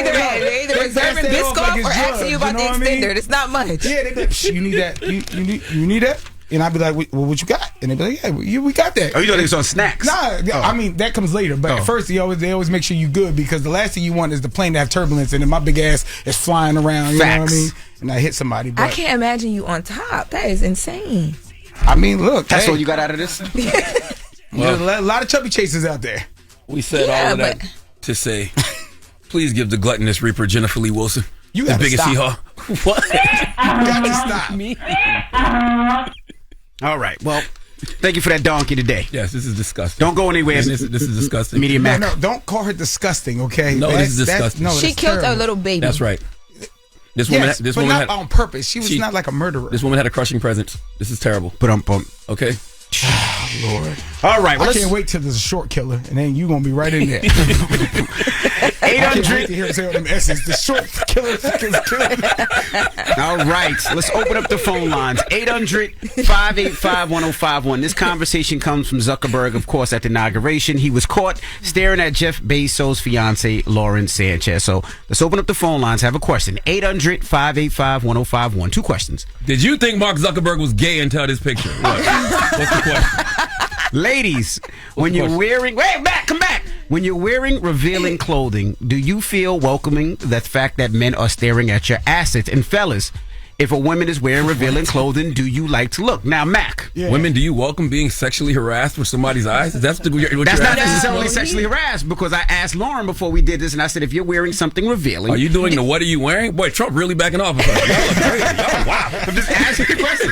about? They either reserving Biscoff or asking you about the extender. It's not much. Yeah, they be like, you need that. You need that. And I'd be like, well, what you got? And they'd be like, yeah, we got that. Oh, you know they was on snacks? Nah, I mean, that comes later. But at first, they always make sure you good because the last thing you want is the plane to have turbulence and then my big ass is flying around. You know what I mean? And I hit somebody. But I can't imagine you on top. That is insane. I mean, look. That's all you got out of this? There's a lot of chubby chasers out there. We said all of that to say, please give the gluttonous Reaper Jennifer Lee Wilson the biggest hee-haw. What? You got to stop. Me? All right. Well, thank you for that donkey today. Yes, this is disgusting. Don't go anywhere. This is disgusting. Media Mack. No, don't call her disgusting, okay? No, this is disgusting. She killed a little baby. That's right. This woman not had, on purpose. She was not like a murderer. This woman had a crushing presence. This is terrible. Okay. Lord. All right. Well, I can't wait till there's a short killer, and then you gonna be right in there. 800 to hear him say all them S's. The short killer. All right. Let's open up the phone lines. 800-585-1051. This conversation comes from Zuckerberg, of course, at the inauguration. He was caught staring at Jeff Bezos' fiance, Lauren Sanchez. So let's open up the phone lines. Have a question. 800-585-1051. 2 questions. Did you think Mark Zuckerberg was gay until this picture? What's the question? Ladies, when you're wearing... Wait, come back. When you're wearing revealing clothing, do you feel welcoming the fact that men are staring at your assets? And fellas, if a woman is wearing revealing clothing, do you like to look? Now, Mac. Yeah. Women, do you welcome being sexually harassed with somebody's eyes? That's not necessarily sexually harassed, because I asked Lauren before we did this, and I said, if you're wearing something revealing... Are you doing the what are you wearing? Boy, Trump really backing off. Y'all look crazy. Oh, wow. I'm just asking the question.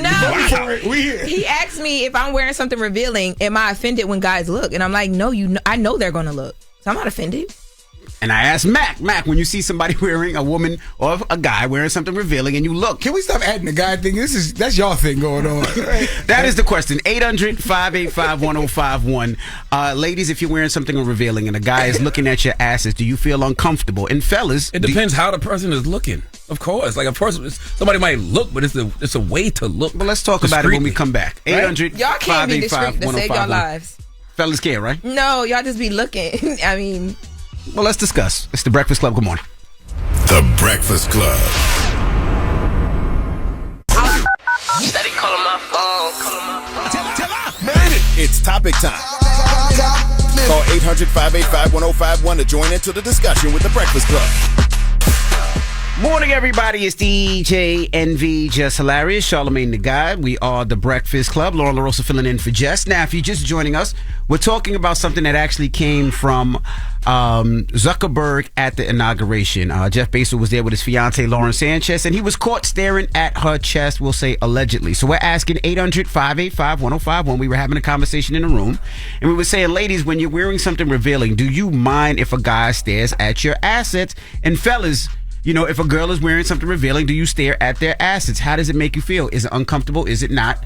No. Wow. He asked me if I'm wearing something revealing, am I offended when guys look? And I'm like, no, I know they're going to look. So I'm not offended. And I asked Mac, when you see somebody wearing, a woman or a guy wearing something revealing and you look. Can we stop adding the guy thing? That's y'all thing going on. That is the question. 800-585-1051. Ladies, if you're wearing something revealing and a guy is looking at your asses, do you feel uncomfortable? And fellas... It depends how the person is looking. Of course. Like, a person, somebody might look, but it's a way to look. But let's talk about it when we come back. 800-585-1051. Y'all can't be discreet to save y'all lives. Fellas can't, right? No, y'all just be looking. I mean... Well, let's discuss. It's The Breakfast Club. Good morning. The Breakfast Club. Steady calling my phone. It's topic time. Call 800-585-1051 to join into the discussion with The Breakfast Club. Morning, everybody. It's DJ NV, Jess Hilarious, Charlamagne the Guy. We are The Breakfast Club. Lauren LaRosa filling in for Jess. Now, if you're just joining us, we're talking about something that actually came from Zuckerberg at the inauguration. Jeff Bezos was there with his fiancée, Lauren Sanchez, and he was caught staring at her chest, we'll say allegedly. So we're asking 800-585-1051. We were having a conversation in the room, and we were saying, ladies, when you're wearing something revealing, do you mind if a guy stares at your assets? And fellas, you know, if a girl is wearing something revealing, do you stare at their assets? How does it make you feel? Is it uncomfortable? Is it not?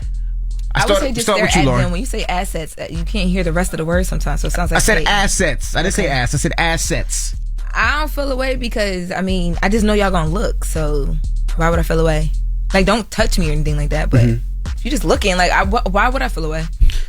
I would say just stare at them. When you say assets, you can't hear the rest of the word sometimes, so it sounds like... I said assets. I didn't say ass. I said assets. I don't feel away because, I mean, I just know y'all gonna look, so why would I feel away? Like, don't touch me or anything like that, but if you're just looking, like, why would I feel away?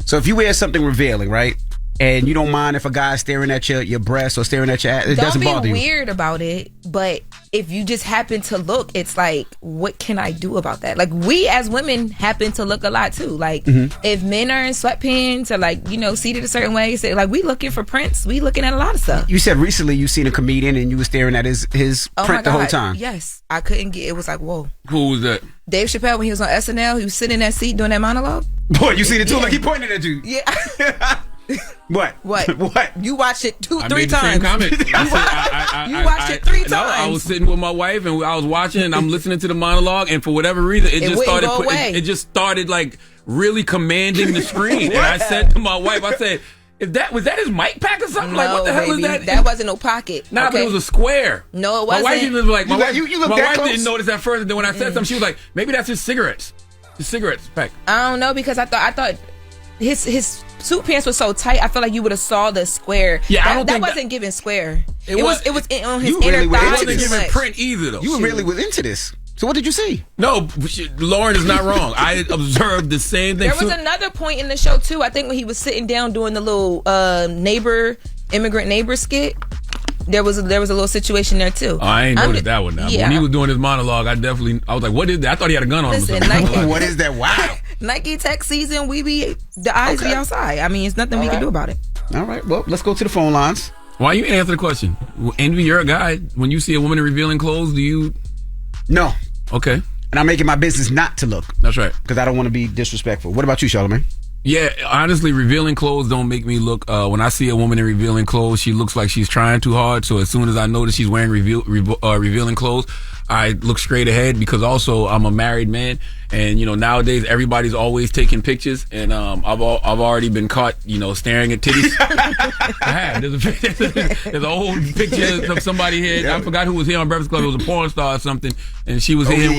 So if you wear something revealing, right? And you don't mind if a guy's staring at your breasts or staring at your ass, it doesn't bother you. Don't be weird about it, but if you just happen to look, it's like, what can I do about that? Like, we as women happen to look a lot too. Like, if men are in sweatpants or like, you know, seated a certain way, say, like, we looking for prints, we looking at a lot of stuff. You said recently you seen a comedian and you were staring at his print the whole time. Yes, I couldn't get. It was like, whoa. Who was that? Dave Chappelle, when he was on SNL, he was sitting in that seat doing that monologue. Boy, you seen it too? Like he pointed at you. Yeah. What? You watched it 3 times. Same comment. You watched it 3 times. No, I was sitting with my wife and I was watching and I'm listening to the monologue, and for whatever reason it just started like really commanding the screen. And I said to my wife, I said, was that his mic pack or something? No, like, what the hell is that? That wasn't no pocket. Nah, but it was a square. No, it wasn't. My wife even was like, my wife close? didn't notice at first, and then when I said something, she was like, maybe that's his cigarettes. His cigarettes pack. I don't know, because I thought his suit pants was so tight. I feel like you would have saw the square. Yeah, that wasn't giving square. It was on his you inner really thigh. It wasn't giving print either, though. You really was into this. So what did you see? No, Lauren is not wrong. I observed the same thing. There was another point in the show too. I think when he was sitting down doing the little immigrant neighbor skit. There was a little situation there too. Oh, I ain't noticed that one now. Yeah. But when he was doing his monologue, I was like, what is that? I thought he had a gun on him. Nike, what is that? Wow. Nike tech season, the eyes be outside. I mean, it's nothing we can do about it. All right, well, let's go to the phone lines. Why you answer the question? Envy, you're a guy. When you see a woman in revealing clothes, do you... No. Okay. And I'm making my business not to look. That's right. Because I don't want to be disrespectful. What about you, Charlamagne? Yeah, honestly, revealing clothes don't make me look. When I see a woman in revealing clothes, she looks like she's trying too hard. So as soon as I notice she's wearing revealing clothes, I look straight ahead, because also I'm a married man, and you know nowadays everybody's always taking pictures, and I've already been caught, you know, staring at titties. I have. There's an old picture of somebody here. Yep. I forgot who was here on Breakfast Club. It was a porn star or something, and she was here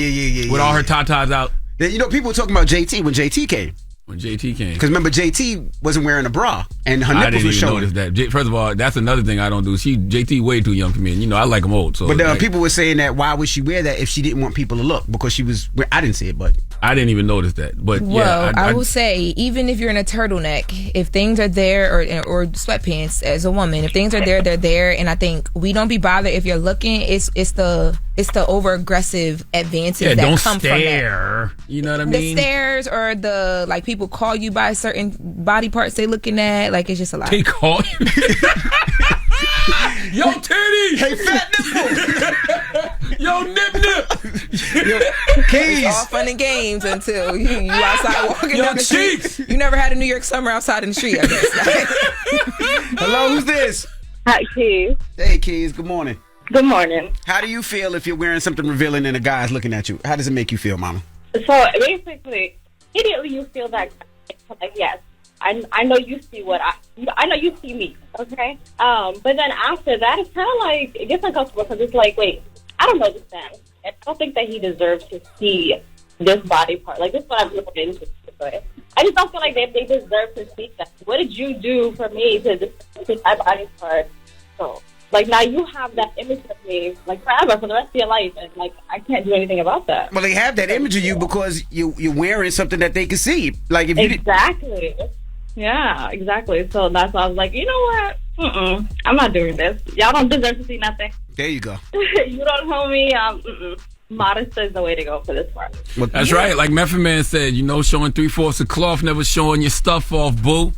with all her tatas out. You know, people were talking about JT when JT came. When JT came. Because remember, JT wasn't wearing a bra, and her nipples were showing. I didn't even notice that. First of all, that's another thing I don't do. JT way too young for me, and you know, I like him old. So, but people were saying that why would she wear that if she didn't want people to look? Because she was, I didn't see it, but I didn't even notice that. But well, I will say, even if you're in a turtleneck, if things are there, or sweatpants as a woman, if things are there, they're there. And I think we don't be bothered if you're looking. It's the over aggressive advances that come from that. You know what I mean? The stares or the like people call you by certain body parts they looking at. Like it's just a lot. They call you. Yo, titty! Hey, fat nipple! Yo, nip! It's all fun and games until you outside walking down the street. You never had a New York summer outside in the street, I guess. Hello, who's this? Hi, Keys. Hey, Keys. Good morning. Good morning. How do you feel if you're wearing something revealing and a guy's looking at you? How does it make you feel, Mama? So basically, immediately you feel that like, yes, I know you see I know you see me, okay? But then after that, it's kind of like, it gets uncomfortable because it's like, wait, I don't know this man. I don't think that he deserves to see this body part. Like, this is what I'm looking into. I just don't feel like they deserve to see that. What did you do for me to see my body part? So, like, now you have that image of me, like, forever, for the rest of your life, and, like, I can't do anything about that. Well, they have that image of you because you're wearing something that they can see. Like, if you Exactly. Yeah, exactly. So that's why I was like, you know what? I'm not doing this. Y'all don't deserve to see nothing. There you go. You don't hold me. Modest is the way to go for this part. Well, that's right. Like Method Man said, showing 3/4 of cloth, never showing your stuff off, boo.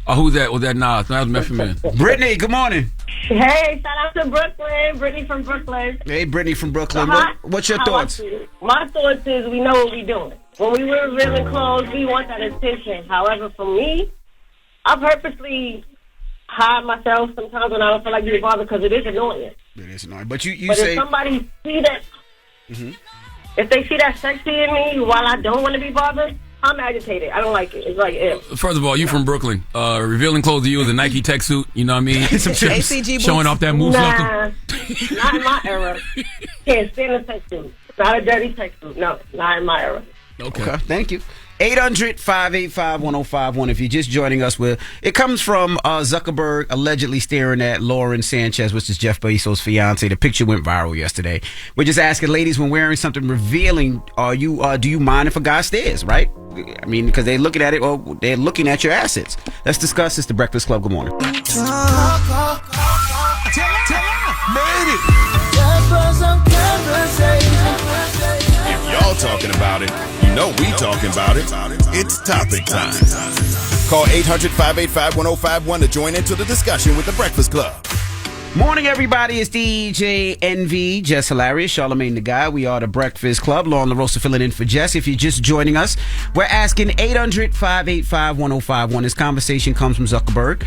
Oh, who's that? Was that Nas? That was Method Man. Brittany, good morning. Hey, shout out to Brooklyn. Brittany from Brooklyn. Hey, Brittany from Brooklyn. What's your thoughts? My thoughts is we know what we're doing. When we wear revealing clothes, we want that attention. However, for me, I purposely hide myself sometimes when I don't feel like being bothered because it is annoying. It is annoying. But you but say... if somebody see that, if they see that sexy in me while I don't want to be bothered, I'm agitated. I don't like it. It's like, First of all, you from Brooklyn. Revealing clothes to you is a Nike tech suit. You know what I mean? Some chips ACG showing off that moose knuckle. Not in my era. Can't stand a tech suit. Not a dirty tech suit. No, not in my era. Okay, thank you. 800-585-1051. If you're just joining us, it comes from Zuckerberg allegedly staring at Lauren Sanchez, which is Jeff Bezos' fiance. The picture went viral yesterday. We're just asking ladies, when wearing something revealing, do you mind if a guy stares, right? I mean, because they're looking at it, or they're looking at your assets. Let's discuss this. The Breakfast Club. Good morning. If y'all talking about it, you know we talking about it. It's topic time. Call 800-585-1051 to join into the discussion with the Breakfast Club. Morning, everybody. It's DJ NV, Jess Hilarious, Charlamagne the Guy. We are the Breakfast Club. Lauren LaRosa filling in for Jess. If you're just joining us, we're asking 800-585-1051. This conversation comes from Zuckerberg.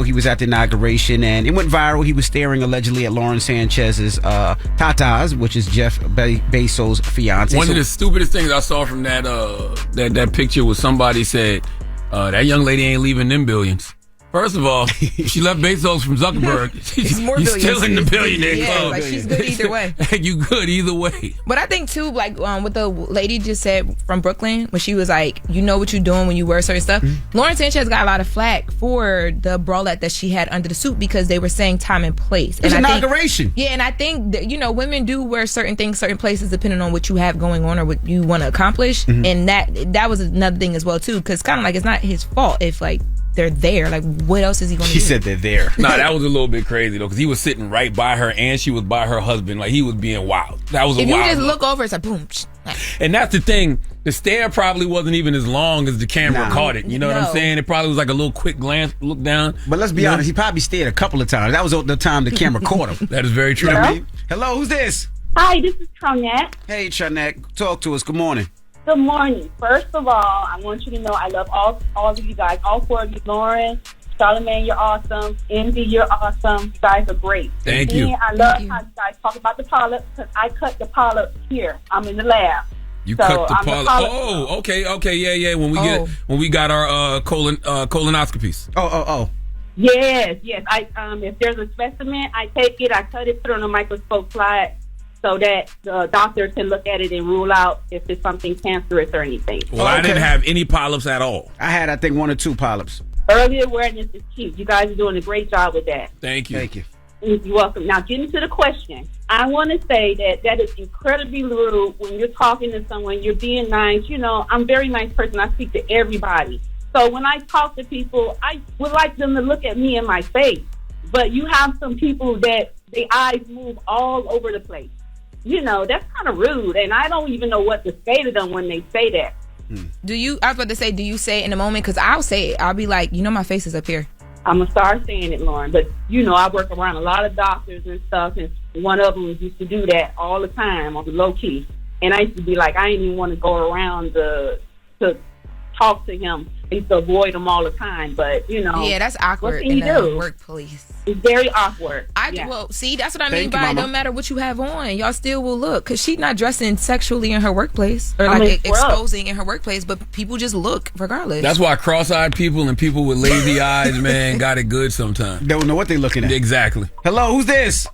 He was at the inauguration and it went viral. He was staring allegedly at Lauren Sanchez's tatas, which is Jeff Bezos' fiance. One of the stupidest things I saw from that picture was somebody said, that young lady ain't leaving them billions. First of all, she left Bezos from Zuckerberg. He's more You're still in the billionaire club. Like she's good either way. You good either way. But I think too, like what the lady just said from Brooklyn, when she was like, you know what you're doing when you wear certain stuff. Lauren Sanchez got a lot of flack for the bralette that she had under the suit because they were saying time and place. It's inauguration. And I think that, women do wear certain things, certain places, depending on what you have going on or what you want to accomplish. And that was another thing as well too, because kind of like it's not his fault if like they're there. Like, what else is he going to do? She said they're there. Nah, that was a little bit crazy, though, because he was sitting right by her, and she was by her husband. Like, he was being wild. That was a wild. If you just look over, it's like, boom. And that's the thing. The stare probably wasn't even as long as the camera caught it. You know what I'm saying? It probably was like a little quick glance, look down. But let's be honest, he probably stared a couple of times. That was the time the camera caught him. That is very true. Hello, who's this? Hi, this is Tronette. Hey, Tronette. Talk to us. Good morning. Good morning. First of all, I want you to know I love all of you guys, all four of you. Lauren, Charlamagne, you're awesome. Envy, you're awesome. You guys are great. Thank you. I love how you guys talk about the polyps because I cut the polyps here. I'm in the lab. You cut the polyp. Oh, okay, yeah. When we got our colonoscopies. Oh. Yes. If there's a specimen, I take it, I cut it, put it on a microscope slide, so that the doctor can look at it and rule out if it's something cancerous or anything. Well, I didn't have any polyps at all. I had, I think, 1 or 2 polyps. Early awareness is key. You guys are doing a great job with that. Thank you. You're welcome. Now, getting to the question. I want to say that is incredibly rude when you're talking to someone, you're being nice. You know, I'm a very nice person. I speak to everybody. So when I talk to people, I would like them to look at me in my face. But you have some people that their eyes move all over the place. You know, that's kind of rude. And I don't even know what to say to them when they say that. I was about to say, do you say it in a moment? Because I'll say it. I'll be like, you know, my face is up here. I'm going to start saying it, Lauren. But, you know, I work around a lot of doctors and stuff. And one of them used to do that all the time on the low key. And I used to be like, I didn't even want to go around to talk to him. I used to avoid him all the time. But, you know. Yeah, that's awkward what can you do? Workplace. It's very awkward. Well, see, that's what I mean by it. No matter what you have on, y'all still will look. Because she's not dressing sexually in her workplace. Or exposing in her workplace. But people just look regardless. That's why cross-eyed people and people with lazy eyes, man, got it good sometimes. Don't know what they're looking at. Exactly. Hello, who's this?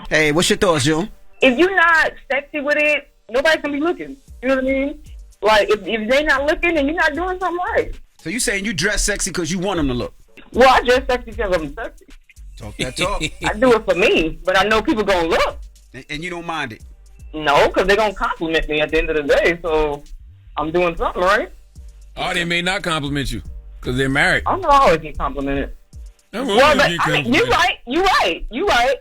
Hey, what's your thoughts, Joe? If you're not sexy with it, nobody can be looking. You know what I mean? Like, if they're not looking, then you're not doing something right. So you saying you dress sexy because you want them to look? Well, I dress sexy because I'm sexy. Talk that talk. I do it for me, but I know people gonna look. And you don't mind it? No, because they're gonna compliment me at the end of the day, so I'm doing something right. Oh, they may not compliment you because they're married. I'm not always get complimented. Well, but I mean, you're right.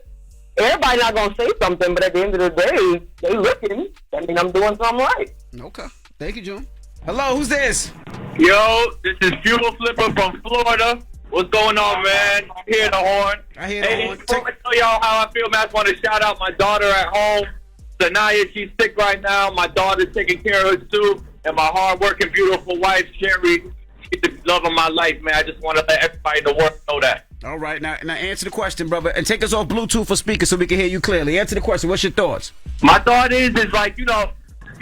Everybody not gonna say something, but at the end of the day, they look at me. That means I'm doing something right. Okay. Thank you, June. Hello, who's this? Yo, this is Fuel Flipper from Florida. What's going on, man? I hear the horn. I hear the horn. Before I tell y'all how I feel, man, I just want to shout out my daughter at home. Sanaya, she's sick right now. My daughter's taking care of her too. And my hard-working, beautiful wife, Sherry, she's the love of my life, man. I just want to let everybody in the world know that. All right, now answer the question, brother, and take us off Bluetooth for speaker so we can hear you clearly. Answer the question. What's your thoughts? My thought is like, you know,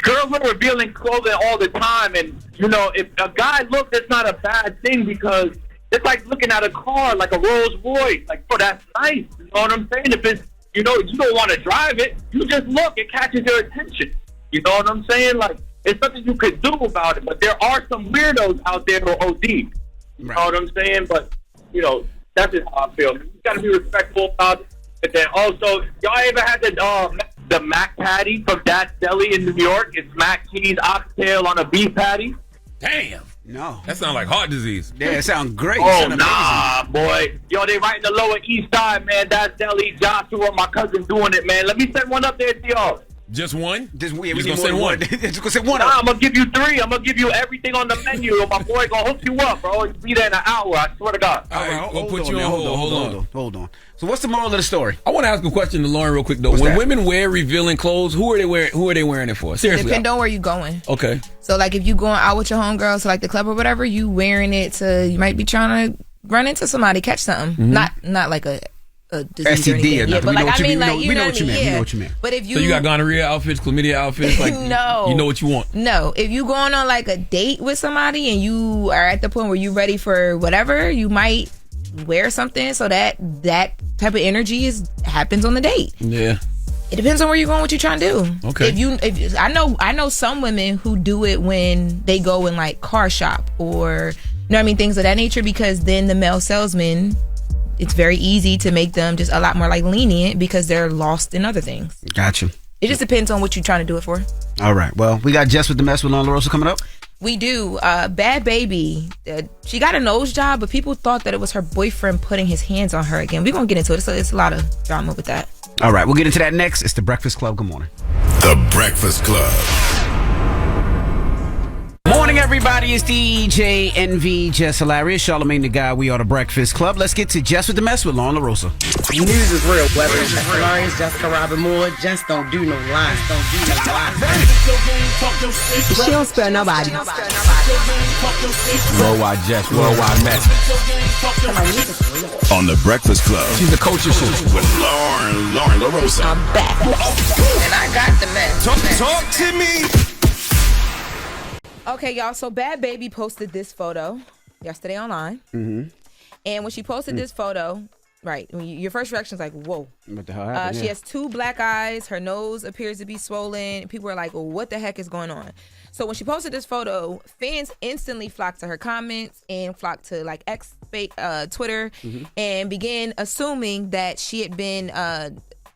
girls are revealing clothing all the time, and you know, if a guy looks, that's not a bad thing because it's like looking at a car, like a Rolls Royce. Like, oh, that's nice. You know what I'm saying? If it's, you know, you don't want to drive it, you just look. It catches your attention. You know what I'm saying? Like, it's something you could do about it. But there are some weirdos out there who OD. You know what I'm saying? But you know, that's just how I feel. You got to be respectful about it. But then also, y'all ever had the Mack patty from Dad's Deli in New York? It's mac cheese oxtail on a beef patty. Damn. No. That sounds like heart disease. Yeah, it sounds great. Oh, nah, boy. Yo, they right in the Lower East Side, man. Dad's Deli, Joshua, my cousin doing it, man. Let me send one up there to y'all. Just one? Just we gonna send one. Just gonna send one. Nah, I'm gonna give you 3. I'm gonna give you everything on the menu. My boy gonna hook you up, bro. You'll be there in an hour. I swear to God. All right, we'll put you on hold. Hold on. So what's the moral of the story? I want to ask a question to Lauren real quick though. When women wear revealing clothes, who are they wearing it for? Seriously. Depending on where you going. Okay. So like if you going out with your homegirls to like the club or whatever, you wearing it to, you might be trying to run into somebody, catch something. Mm-hmm. Not like a disease or anything. Yeah, but like I mean, like we know what you mean. We know what you mean. But if you so you got gonorrhea outfits, chlamydia outfits, like no, you know what you want. No, if you going on like a date with somebody and you are at the point where you ready for whatever, you might wear something so that type of energy happens on the date. Yeah. It depends on where you're going, what you're trying to do. Okay. If I know some women who do it when they go in like car shop or you know what I mean, things of that nature, because then the male salesman, it's very easy to make them just a lot more like lenient because they're lost in other things. Gotcha. It just depends on what you're trying to do it for. All right. Well, we got Jess with the Mess with Lauren LaRosa coming up. We do. Bad Baby. She got a nose job, but people thought that it was her boyfriend putting his hands on her again. We're going to get into it. It's a lot of drama with that. All right. We'll get into that next. It's The Breakfast Club. Good morning. The Breakfast Club. Morning, everybody. It's DJ NV, Jess Hilarious, Charlamagne the Guy. We are The Breakfast Club. Let's get to Jess with the Mess with Lauren LaRosa. News is real. Whether it's Jess Hilarious, Jessica Moore, just don't do no lies. She don't spare nobody. Worldwide Jess, worldwide Mess. On The Breakfast Club. She's the coach of shit. With Lauren LaRosa. I'm back. And I got the mess. Talk to me. Okay, y'all. So Bad Baby posted this photo yesterday online. Mm-hmm. And when she posted this photo, Right. Your first reaction is like, whoa. What the hell happened? She has 2 black eyes. Her nose appears to be swollen. People are like, well, what the heck is going on? So when she posted this photo, fans instantly flocked to her comments and flocked to like Twitter and began assuming that she had been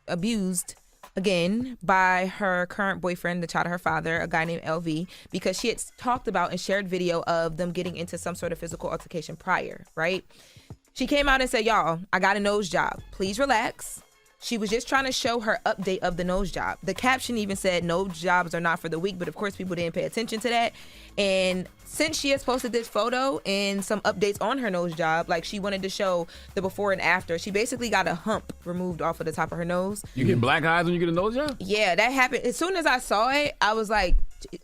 abused again by her current boyfriend, the child of her father, a guy named LV, because she had talked about and shared video of them getting into some sort of physical altercation prior, right? She came out and said, y'all, I got a nose job. Please relax. She was just trying to show her update of the nose job. The caption even said, nose jobs are not for the weak, but of course people didn't pay attention to that. And since she has posted this photo and some updates on her nose job, like she wanted to show the before and after, she basically got a hump removed off of the top of her nose. You get black eyes when you get a nose job? Yeah, that happened. As soon as I saw it, I was like,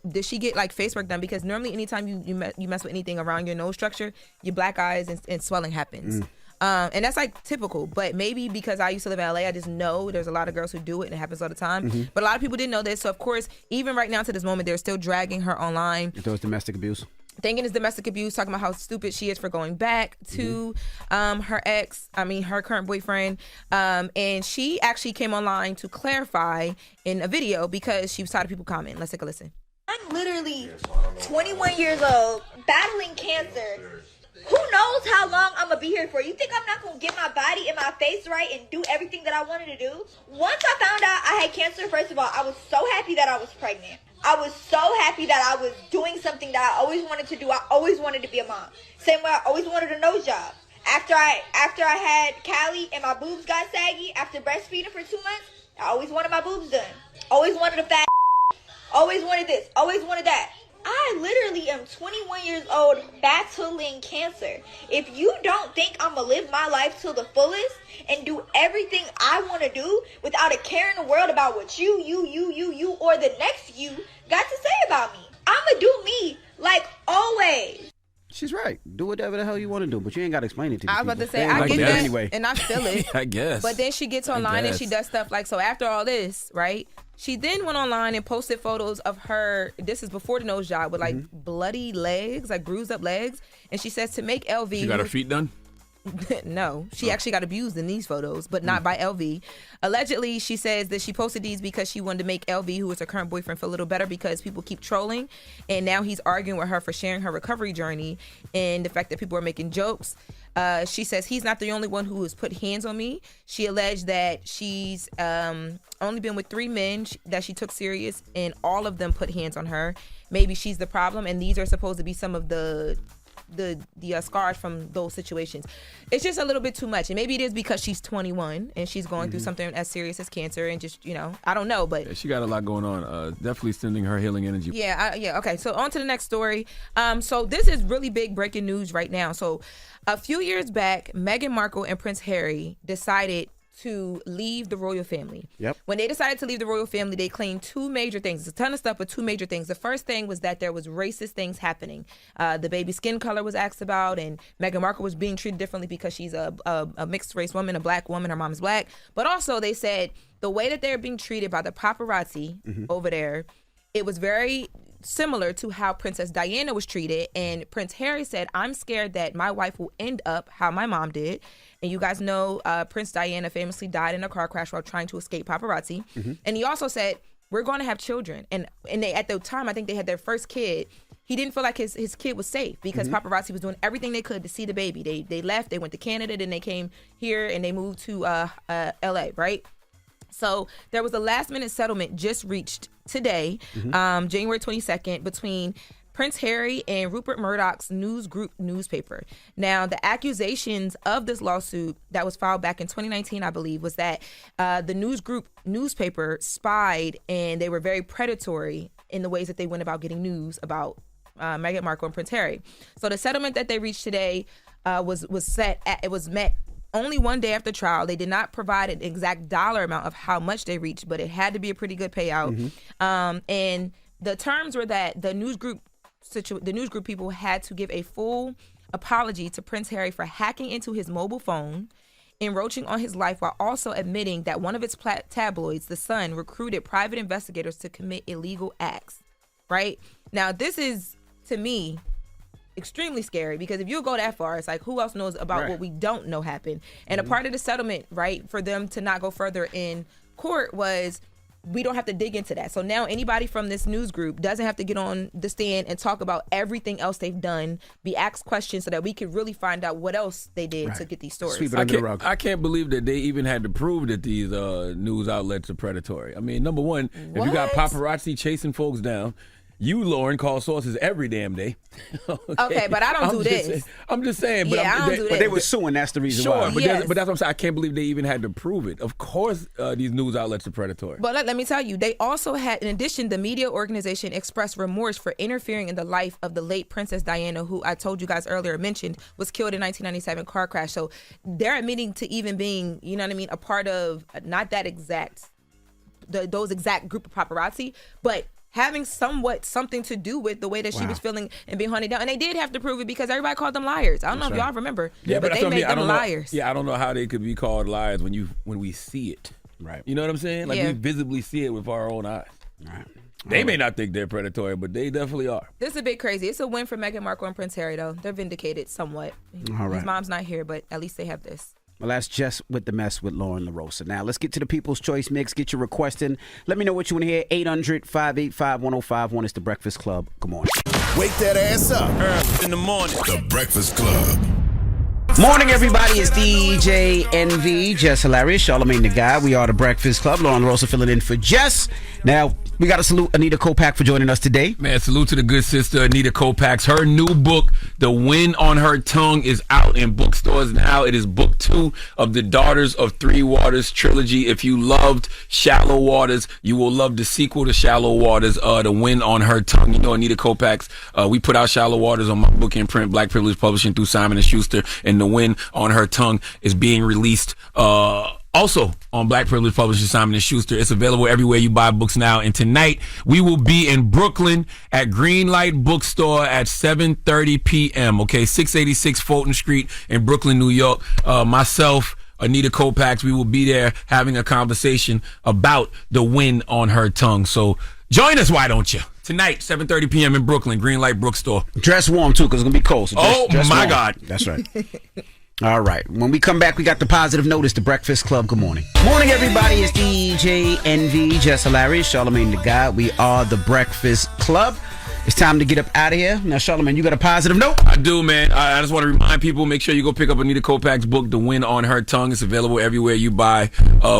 did she get like face work done? Because normally anytime you mess with anything around your nose structure, your black eyes and swelling happens. And that's like typical, but maybe because I used to live in LA, I just know there's a lot of girls who do it and it happens all the time. But a lot of people didn't know this. So of course, even right now to this moment, they're still dragging her online. If it was domestic abuse. Thinking it's domestic abuse, talking about how stupid she is for going back to her current boyfriend. And she actually came online to clarify in a video because she was tired of people commenting. Let's take a listen. I'm literally 21 years old, battling cancer. Who knows how long I'm gonna be here for? You think I'm not gonna get my body and my face right and do everything that I wanted to do? Once I found out I had cancer, first of all, I was so happy that I was pregnant. I was so happy that I was doing something that I always wanted to do. I always wanted to be a mom. Same way I always wanted a nose job. After I had Callie and my boobs got saggy after breastfeeding for 2 months, I always wanted my boobs done. Always wanted a fat. Always wanted this. Always wanted that. I literally am 21 years old battling cancer. If you don't think I'm going to live my life to the fullest and do everything I want to do without a care in the world about what you, or the next you got to say about me, I'm going to do me like always. She's right. Do whatever the hell you want to do, but you ain't got to explain it to me. I was about to say, I get that anyway. And I feel it. I guess. But then she gets online and she does stuff like, so after all this, right? She then went online and posted photos of her, this is before the nose job, with like bloody legs, like bruised up legs. And she says to make LV. She got her feet done? No, she actually got abused in these photos, but not by LV. Allegedly, she says that she posted these because she wanted to make LV, who is her current boyfriend, feel a little better because people keep trolling. And now he's arguing with her for sharing her recovery journey and the fact that people are making jokes. She says he's not the only one who has put hands on me. She alleged that she's only been with 3 men that she took serious, and all of them put hands on her. Maybe she's the problem, and these are supposed to be some of the scars from those situations. It's just a little bit too much, and maybe it is because she's 21 and she's going through something as serious as cancer, and just I don't know, but she got a lot going on. Definitely sending her healing energy. Okay, so on to the next story. So this is really big breaking news right now. So a few years back, Meghan Markle and Prince Harry decided to leave the royal family. Yep. When they decided to leave the royal family, they claimed 2 major things. It's a ton of stuff, but 2 major things. The first thing was that there was racist things happening. The baby skin color was asked about, and Meghan Markle was being treated differently because she's a mixed race woman, a black woman. Her mom is black. But also they said the way that they're being treated by the paparazzi over there, it was very similar to how Princess Diana was treated. And Prince Harry said, I'm scared that my wife will end up how my mom did. And you guys know Prince Diana famously died in a car crash while trying to escape paparazzi. And he also said, we're going to have children. And they, at the time, I think they had their first kid. He didn't feel like his kid was safe because paparazzi was doing everything they could to see the baby. They left, they went to Canada, then they came here and they moved to LA, right? So there was a last minute settlement just reached today, January 22nd, between Prince Harry and Rupert Murdoch's News Group newspaper. Now, the accusations of this lawsuit that was filed back in 2019, I believe, was that the News Group newspaper spied, and they were very predatory in the ways that they went about getting news about Meghan Markle and Prince Harry. So the settlement that they reached today was met only one day after trial. They did not provide an exact dollar amount of how much they reached, but it had to be a pretty good payout. And the terms were that the news group people had to give a full apology to Prince Harry for hacking into his mobile phone, encroaching on his life, while also admitting that one of its tabloids, The Sun, recruited private investigators to commit illegal acts. Right? Now, this is, to me, extremely scary, because if you go that far, it's like, who else knows about what we don't know happened? And a part of the settlement, right, for them to not go further in court was, we don't have to dig into that. So now anybody from this news group doesn't have to get on the stand and talk about everything else they've done, be asked questions so that we can really find out what else they did to get these stories. I can't believe that they even had to prove that these news outlets are predatory. I mean, number one, if you got paparazzi chasing folks down, you, Lauren, call sources every damn day. Okay, but I don't do this. I'm just saying. But, I don't do but they were suing. That's the reason why. But that's what I'm saying. I can't believe they even had to prove it. Of course, these news outlets are predatory. But let me tell you, they also had, in addition, the media organization expressed remorse for interfering in the life of the late Princess Diana, who I told you guys earlier mentioned was killed in 1997 car crash. So they're admitting to even being, you know what I mean, a part of not that exact, those exact group of paparazzi, but having something to do with the way that she was feeling and being hunted down. And they did have to prove it because everybody called them liars. I don't know if y'all remember, but they made them liars. I don't know how they could be called liars when we see it. Right. You know what I'm saying? Like we visibly see it with our own eyes. Right. They may not think they're predatory, but they definitely are. This is a bit crazy. It's a win for Meghan Markle and Prince Harry, though. They're vindicated somewhat. All right. His mom's not here, but at least they have this. Well, that's Jess with the Mess with Lauren LaRosa. Now, let's get to the People's Choice Mix. Get your request in. Let me know what you want to hear. 800-585-1051 is The Breakfast Club. Good morning. Wake that ass up. Early in the morning. The Breakfast Club. Morning, everybody. It's DJ NV, Jess Hilarious, Charlamagne the Guy. We are The Breakfast Club. Lauren LaRosa filling in for Jess. Now, we got to salute Anita Kopacz for joining us today. Man, salute to the good sister, Anita Kopacz. Her new book, The Wind on Her Tongue, is out in bookstores now. It is book 2 of the Daughters of Three Waters trilogy. If you loved Shallow Waters, you will love the sequel to Shallow Waters, The Wind on Her Tongue. You know, Anita Kopacz, we put out Shallow Waters on my book in print, Black Privilege Publishing through Simon & Schuster, and The Wind on Her Tongue is being released also on Black Privilege Publishing, Simon & Schuster. It's available everywhere you buy books now. And tonight, we will be in Brooklyn at Greenlight Bookstore at 7:30 p.m., okay? 686 Fulton Street in Brooklyn, New York. Myself, Anita Kopacz, we will be there having a conversation about The Wind on Her Tongue. So join us, why don't you? Tonight, 7:30 p.m. in Brooklyn, Greenlight Bookstore. Dress warm, too, because it's going to be cold. So dress my warm. God. That's right. All right. When we come back, we got the positive notice, The Breakfast Club. Good morning. Morning, everybody. It's DJ NV, Jess Hilarious, Charlamagne the Guy. We are The Breakfast Club. It's time to get up out of here. Now, Charlamagne, you got a positive note? I do, man. I just want to remind people, make sure you go pick up Anita Kopac's book, The Wind on Her Tongue. It's available everywhere you buy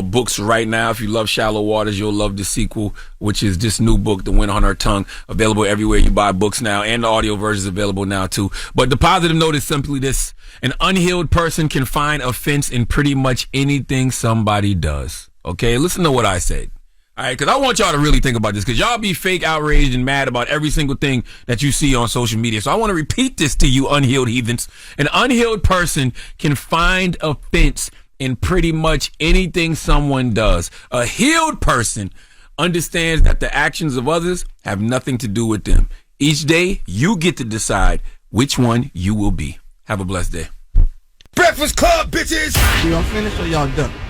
books right now. If you love Shallow Waters, you'll love the sequel, which is this new book, The Wind on Her Tongue, available everywhere you buy books now, and the audio version is available now, too. But the positive note is simply this. An unhealed person can find offense in pretty much anything somebody does. Okay? Listen to what I said. All right, because I want y'all to really think about this, because y'all be fake outraged and mad about every single thing that you see on social media. So I want to repeat this to you unhealed heathens. An unhealed person can find offense in pretty much anything someone does. A healed person understands that the actions of others have nothing to do with them. Each day, you get to decide which one you will be. Have a blessed day. Breakfast Club, bitches! Y'all finished or y'all done?